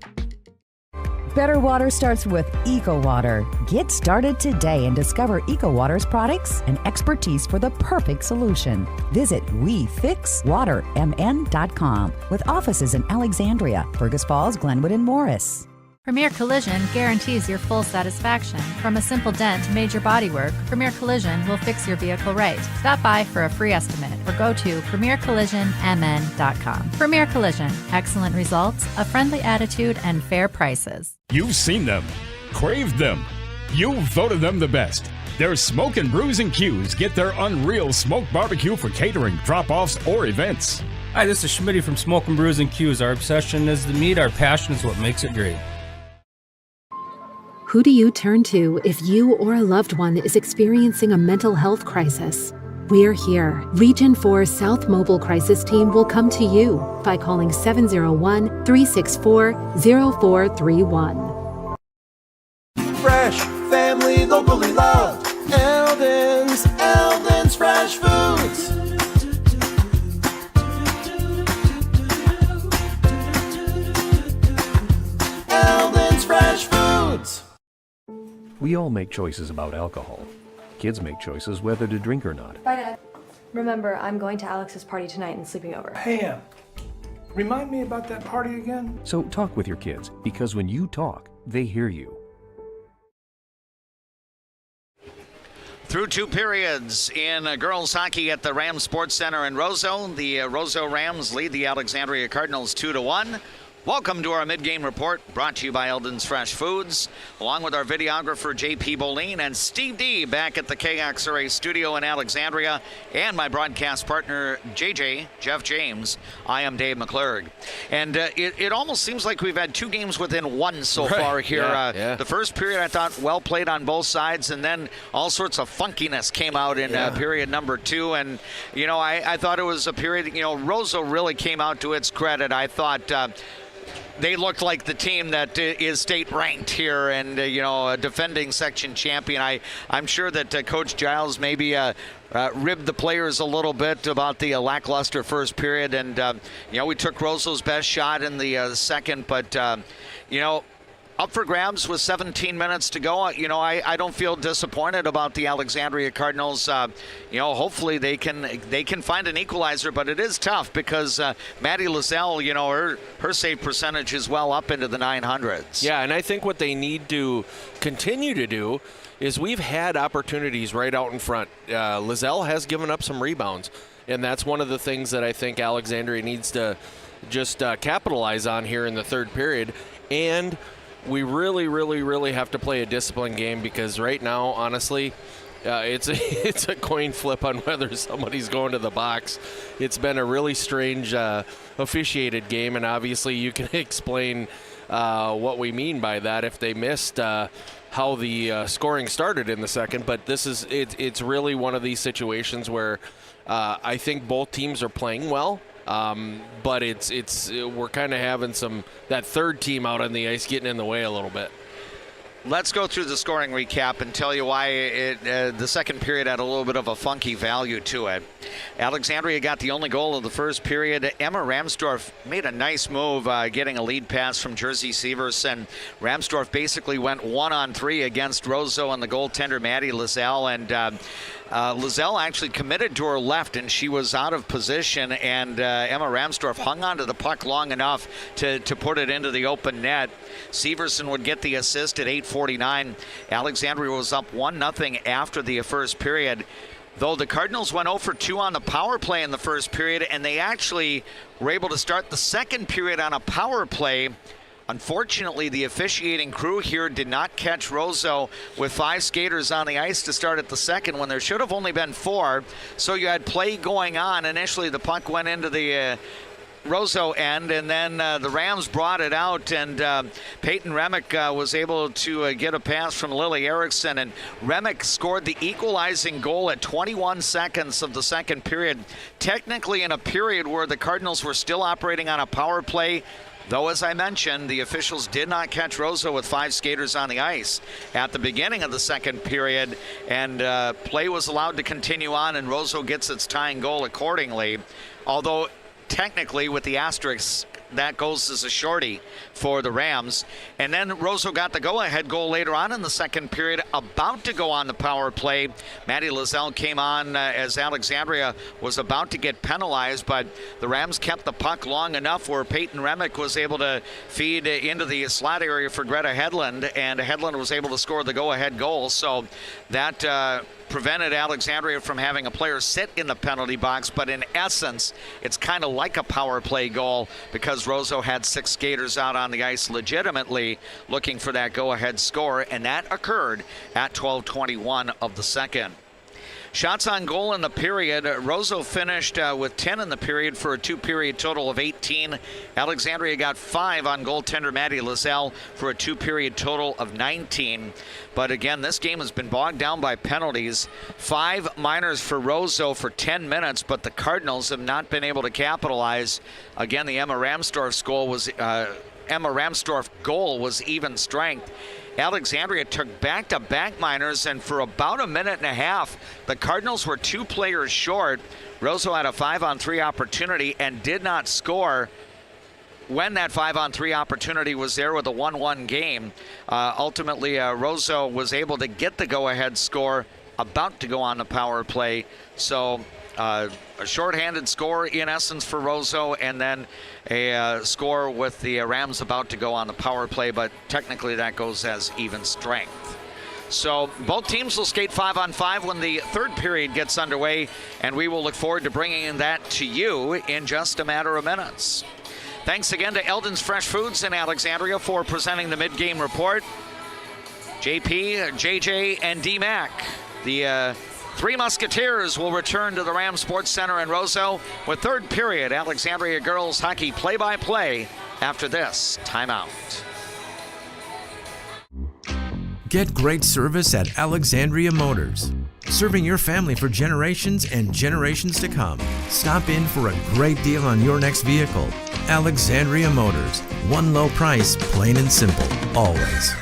Better water starts with Eco Water. Get started today and discover Eco Water's products and expertise for the perfect solution. Visit WeFixWaterMN.com with offices in Alexandria, Fergus Falls, Glenwood, and Morris. Premier Collision guarantees your full satisfaction. From a simple dent to major bodywork, Premier Collision will fix your vehicle right. Stop by for a free estimate or go to PremierCollisionMN.com. Premier Collision, excellent results, a friendly attitude, and fair prices. You've seen them, craved them. You've voted them the best. Their Smoke and Brews and Q's get their unreal smoked barbecue for catering, drop-offs, or events. Hi, this is Schmitty from Smoke and Brews and Q's. Our obsession is the meat, our passion is what makes it great. Who do you turn to if you or a loved one is experiencing a mental health crisis? We're here. Region 4 South Mobile Crisis Team will come to you by calling 701-364-0431. Fresh, family, locally loved. Eldon's Fresh Foods. Eldon's Fresh Foods. We all make choices about alcohol. Kids make choices whether to drink or not. Bye, Dad. Remember, I'm going to Alex's party tonight and sleeping over. Hey, remind me about that party again? So talk with your kids, because when you talk, they hear you. Through 2 periods in girls hockey at the Rams Sports Center in Roseau. The Roseau Rams lead the Alexandria Cardinals 2-1. Welcome to our mid-game report, brought to you by Eldon's Fresh Foods, along with our videographer, J.P. Boline, and Steve D back at the KXRA studio in Alexandria, and my broadcast partner, Jeff James. I am Dave McClurg. And it almost seems like we've had 2 games within 1 so far here. Yeah. The first period, I thought, well played on both sides, and then all sorts of funkiness came out in period number 2. And, I thought it was a period, Roseau really came out to its credit. I thought they looked like the team that is state ranked here and, a defending section champion. I'm sure that Coach Giles maybe ribbed the players a little bit about the lackluster first period. And, we took Roseau's best shot in the second, but, up for grabs with 17 minutes to go. I don't feel disappointed about the Alexandria Cardinals. Hopefully they can find an equalizer, but it is tough because Maddie Lizelle, her save percentage is well up into the 900s. Yeah, and I think what they need to continue to do is we've had opportunities right out in front. Lizelle has given up some rebounds, and that's one of the things that I think Alexandria needs to just capitalize on here in the third period. And we really, really, really have to play a disciplined game because right now, honestly, it's a coin flip on whether somebody's going to the box. It's been a really strange officiated game, and obviously you can explain what we mean by that if they missed how the scoring started in the second. But it's really one of these situations where I think both teams are playing well. But we're kind of having that third team out on the ice getting in the way a little bit. Let's go through the scoring recap and tell you why the second period had a little bit of a funky value to it. Alexandria got the only goal of the first period. Emma Ramsdorff made a nice move getting a lead pass from Jersey Severson. Ramsdorff basically went 1-on-3 against Roseau and the goaltender Maddie Lizelle, and Lizelle actually committed to her left and she was out of position, and Emma Ramsdorff hung onto the puck long enough to put it into the open net. Severson would get the assist at 8:49. Alexandria was up 1-0 after the first period. Though the Cardinals went 0 for 2 on the power play in the first period, and they actually were able to start the second period on a power play. Unfortunately, the officiating crew here did not catch Roseau with 5 skaters on the ice to start at the second when there should have only been 4. So you had play going on. Initially, the puck went into the Roseau end, and then the Rams brought it out, and Peyton Remick was able to get a pass from Lily Erickson, and Remick scored the equalizing goal at 21 seconds of the second period, technically in a period where the Cardinals were still operating on a power play. Though, as I mentioned, the officials did not catch Roseau with 5 skaters on the ice at the beginning of the second period, and play was allowed to continue on, and Roseau gets its tying goal accordingly. Although, technically, with the asterisk that goes as a shorty for the Rams. And then Roseau got the go-ahead goal later on in the second period, about to go on the power play. Maddie Lizelle came on as Alexandria was about to get penalized, but the Rams kept the puck long enough where Peyton Remick was able to feed into the slot area for Greta Hedlund, and Hedlund was able to score the go-ahead goal. So that prevented Alexandria from having a player sit in the penalty box, but in essence, it's kind of like a power play goal because Roseau had 6 skaters out on the ice legitimately looking for that go-ahead score, and that occurred at 12:21 of the second. Shots on goal in the period, Roseau finished with 10 in the period for a 2-period total of 18. Alexandria got 5 on goaltender Maddie Lizelle for a 2-period total of 19. But again, this game has been bogged down by penalties. 5 minors for Roseau for 10 minutes, but the Cardinals have not been able to capitalize. Again, the Emma Ramsdorf goal was even strength. Alexandria took back-to-back minors, and for about a minute and a half, the Cardinals were 2 players short. Roseau had a 5-on-3 opportunity and did not score when that 5-on-3 opportunity was there with a 1-1 game. Ultimately, Roseau was able to get the go-ahead score, about to go on the power play. So a shorthanded score in essence for Roseau, and then a score with the Rams about to go on the power play, but technically that goes as even strength. So both teams will skate 5-on-5 when the third period gets underway, and we will look forward to bringing that to you in just a matter of minutes. Thanks again to Eldon's Fresh Foods in Alexandria for presenting the mid-game report. JP, JJ, and D-Mac, the Three Musketeers, will return to the Rams Sports Center in Roseau with third period Alexandria girls hockey play-by-play after this timeout. Get great service at Alexandria Motors. Serving your family for generations and generations to come. Stop in for a great deal on your next vehicle. Alexandria Motors. One low price, plain and simple, always.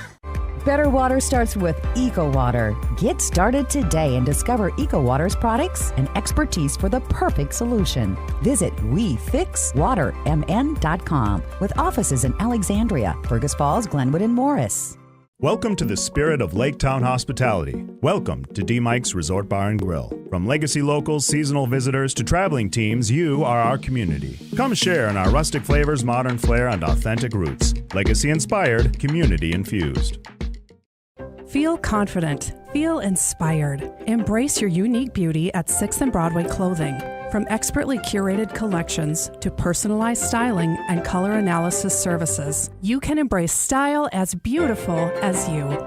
Better water starts with EcoWater. Get started today and discover EcoWater's products and expertise for the perfect solution. Visit WeFixWaterMN.com with offices in Alexandria, Fergus Falls, Glenwood, and Morris. Welcome to the spirit of Lake Town hospitality. Welcome to D. Mike's Resort Bar and Grill. From legacy locals, seasonal visitors, to traveling teams, you are our community. Come share in our rustic flavors, modern flair, and authentic roots. Legacy inspired, community infused. Feel confident. Feel inspired. Embrace your unique beauty at 6th and Broadway Clothing. From expertly curated collections to personalized styling and color analysis services, you can embrace style as beautiful as you.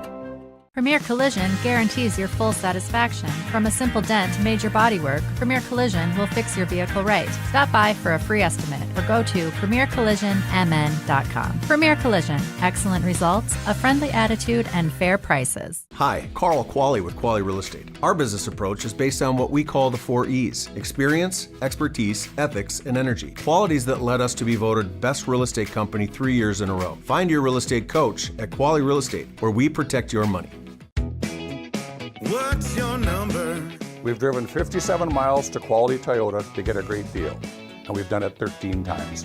Premier Collision guarantees your full satisfaction. From a simple dent to major bodywork, Premier Collision will fix your vehicle right. Stop by for a free estimate or go to premiercollisionmn.com. Premier Collision, excellent results, a friendly attitude, and fair prices. Hi, Carl Qualley with Qualley Real Estate. Our business approach is based on what we call the 4 E's: experience, expertise, ethics, and energy. Qualities that led us to be voted Best Real Estate Company 3 years in a row. Find your real estate coach at Qualley Real Estate, where we protect your money. What's your number? We've driven 57 miles to Quality Toyota to get a great deal, and we've done it 13 times.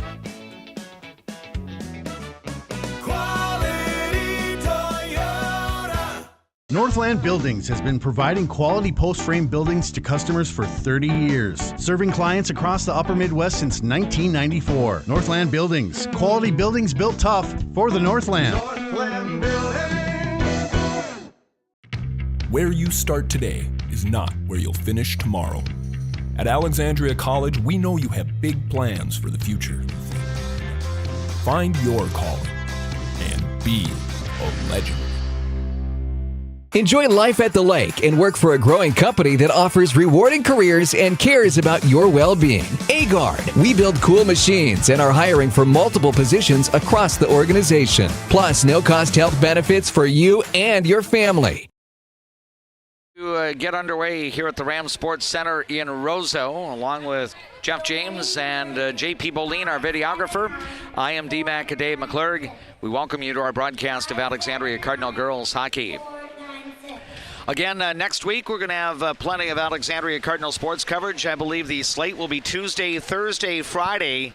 Quality Toyota. Northland Buildings has been providing quality post-frame buildings to customers for 30 years, serving clients across the upper Midwest since 1994. Northland Buildings, quality buildings built tough for the Northland. Northland Building. Where you start today is not where you'll finish tomorrow. At Alexandria College, we know you have big plans for the future. Find your calling and be a legend. Enjoy life at the lake and work for a growing company that offers rewarding careers and cares about your well-being. Agard. We build cool machines and are hiring for multiple positions across the organization. Plus, no-cost health benefits for you and your family. To get underway here at the Rams Sports Center in Roseau, along with Jeff James and JP Bolin, our videographer. I am D-Mac, Dave McClurg. We welcome you to our broadcast of Alexandria Cardinal girls hockey. Again, next week we're going to have plenty of Alexandria Cardinal sports coverage. I believe the slate will be Tuesday, Thursday, Friday,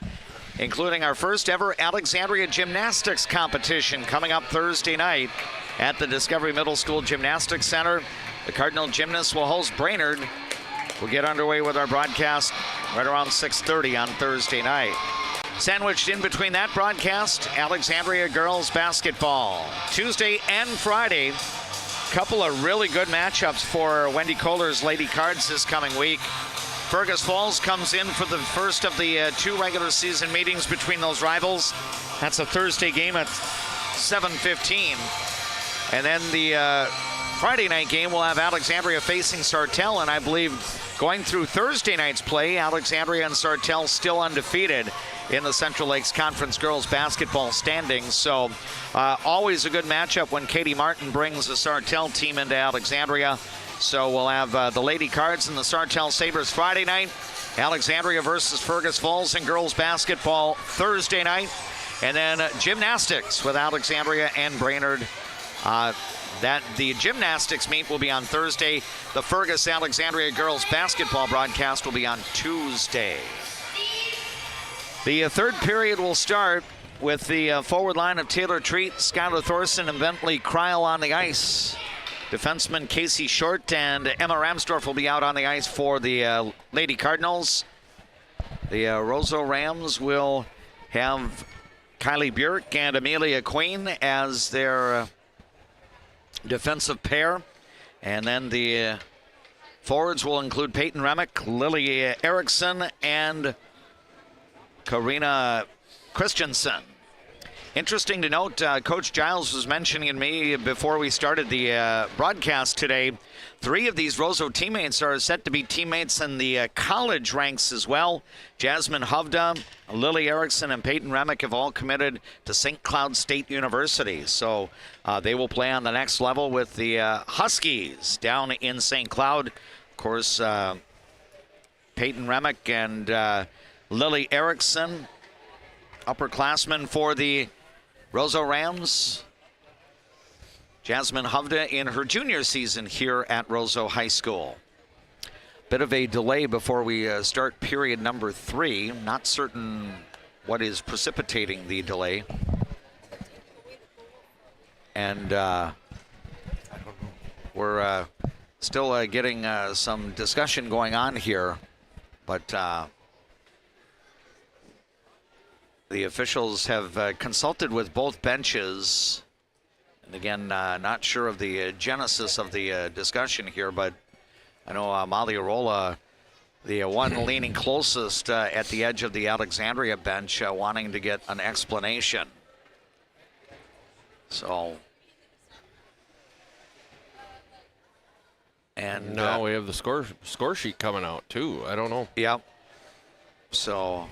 including our first ever Alexandria gymnastics competition coming up Thursday night at the Discovery Middle School Gymnastics Center. The Cardinal gymnasts will host Brainerd. We'll get underway with our broadcast right around 6:30 on Thursday night. Sandwiched in between that broadcast, Alexandria girls basketball. Tuesday and Friday, couple of really good matchups for Wendy Kohler's Lady Cards this coming week. Fergus Falls comes in for the first of the 2 regular season meetings between those rivals. That's a Thursday game at 7:15. And then the Friday night game will have Alexandria facing Sartell, and I believe going through Thursday night's play, Alexandria and Sartell still undefeated in the Central Lakes Conference girls basketball standings. So always a good matchup when Katie Martin brings the Sartell team into Alexandria. So we'll have the Lady Cards and the Sartell Sabres Friday night, Alexandria versus Fergus Falls in girls basketball Thursday night, and then gymnastics with Alexandria and Brainerd. The gymnastics meet will be on Thursday. The Fergus Alexandria girls basketball broadcast will be on Tuesday. The third period will start with the forward line of Taylor Treat, Skylar Thorson, and Bentley Kreil on the ice. Defenseman Casey Short and Emma Ramsdorf will be out on the ice for the Lady Cardinals. The Roseau Rams will have Kylie Bjork and Amelia Queen as their defensive pair. And then the forwards will include Peyton Remick, Lily Erickson, and Karina Christensen. Interesting to note, Coach Giles was mentioning to me before we started the broadcast today, 3 of these Roseau teammates are set to be teammates in the college ranks as well. Jasmine Hovda, Lily Erickson, and Peyton Remick have all committed to St. Cloud State University. So they will play on the next level with the Huskies down in St. Cloud. Of course, Peyton Remick and Lily Erickson, upperclassmen for the Roseau Rams. Jasmine Hovda in her junior season here at Roseau High School. Bit of a delay before we start period number 3. Not certain what is precipitating the delay. And I don't know. We're still getting some discussion going on here, but the officials have consulted with both benches. And again, not sure of the genesis of the discussion here, but I know Molly Arola, the one leaning closest at the edge of the Alexandria bench, wanting to get an explanation. So. And now we have the score sheet coming out too. I don't know. Yep. So.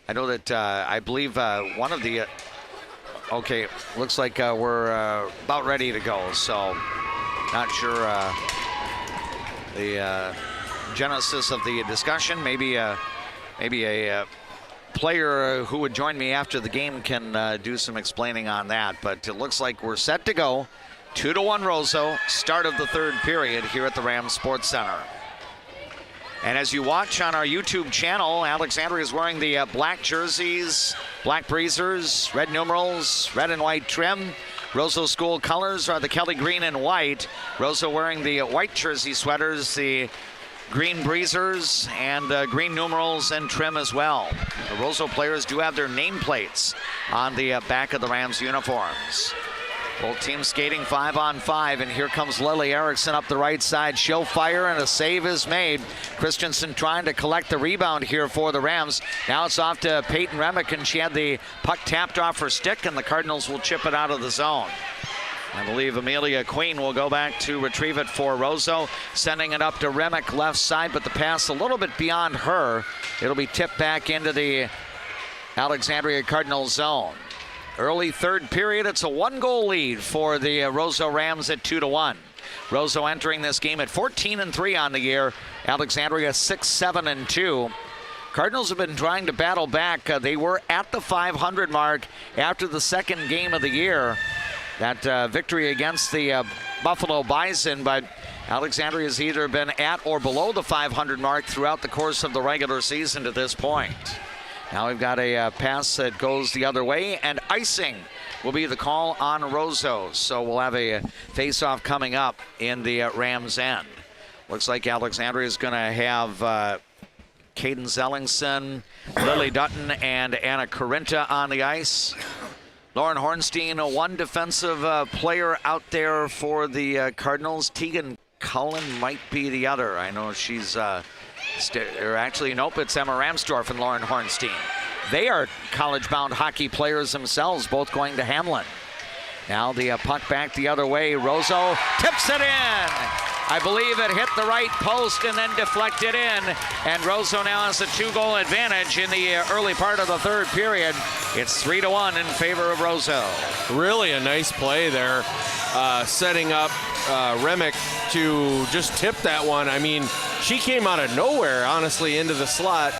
I know that I believe one of the, okay, looks like we're about ready to go. So not sure the genesis of the discussion. Maybe a player who would join me after the game can do some explaining on that. But it looks like we're set to go. 2-1 Roseau, start of the third period here at the Rams Sports Center. And as you watch on our YouTube channel, Alexandria is wearing the black jerseys, black breezers, red numerals, red and white trim. Roseau school colors are the Kelly green and white. Roseau wearing the white jersey sweaters, the green breezers, and green numerals and trim as well. The Roseau players do have their nameplates on the back of the Rams uniforms. Both teams skating 5-on-5, and here comes Lily Erickson up the right side. She'll fire, and a save is made. Christensen trying to collect the rebound here for the Rams. Now it's off to Peyton Remick, and she had the puck tapped off her stick, and the Cardinals will chip it out of the zone. I believe Amelia Queen will go back to retrieve it for Roseau, sending it up to Remick left side, but the pass a little bit beyond her. It'll be tipped back into the Alexandria Cardinals zone. Early third period, it's a 1-goal lead for the Roseau Rams at 2-1. Roseau entering this game at 14-3 on the year. Alexandria 6-7-2. Cardinals have been trying to battle back. They were at the 500 mark after the second game of the year. That victory against the Buffalo Bison, but Alexandria has either been at or below the 500 mark throughout the course of the regular season to this point. Now we've got a pass that goes the other way, and icing will be the call on Roseau. So we'll have a face-off coming up in the Rams' end. Looks like Alexandria is going to have Caden Zellingson, Lily Dutton, and Anna Corinta on the ice. Lauren Hornstein, one defensive player out there for the Cardinals. Tegan Cullen might be the other. I know she's, or actually, nope, it's Emma Ramsdorf and Lauren Hornstein. They are college-bound hockey players themselves, both going to Hamlin. Now the puck back the other way. Roseau tips it in. I believe it hit the right post and then deflected in. And Roseau now has a 2-goal advantage in the early part of the third period. It's 3-1 in favor of Roseau. Really a nice play there, setting up Remick to just tip that one. I mean, she came out of nowhere, honestly, into the slot.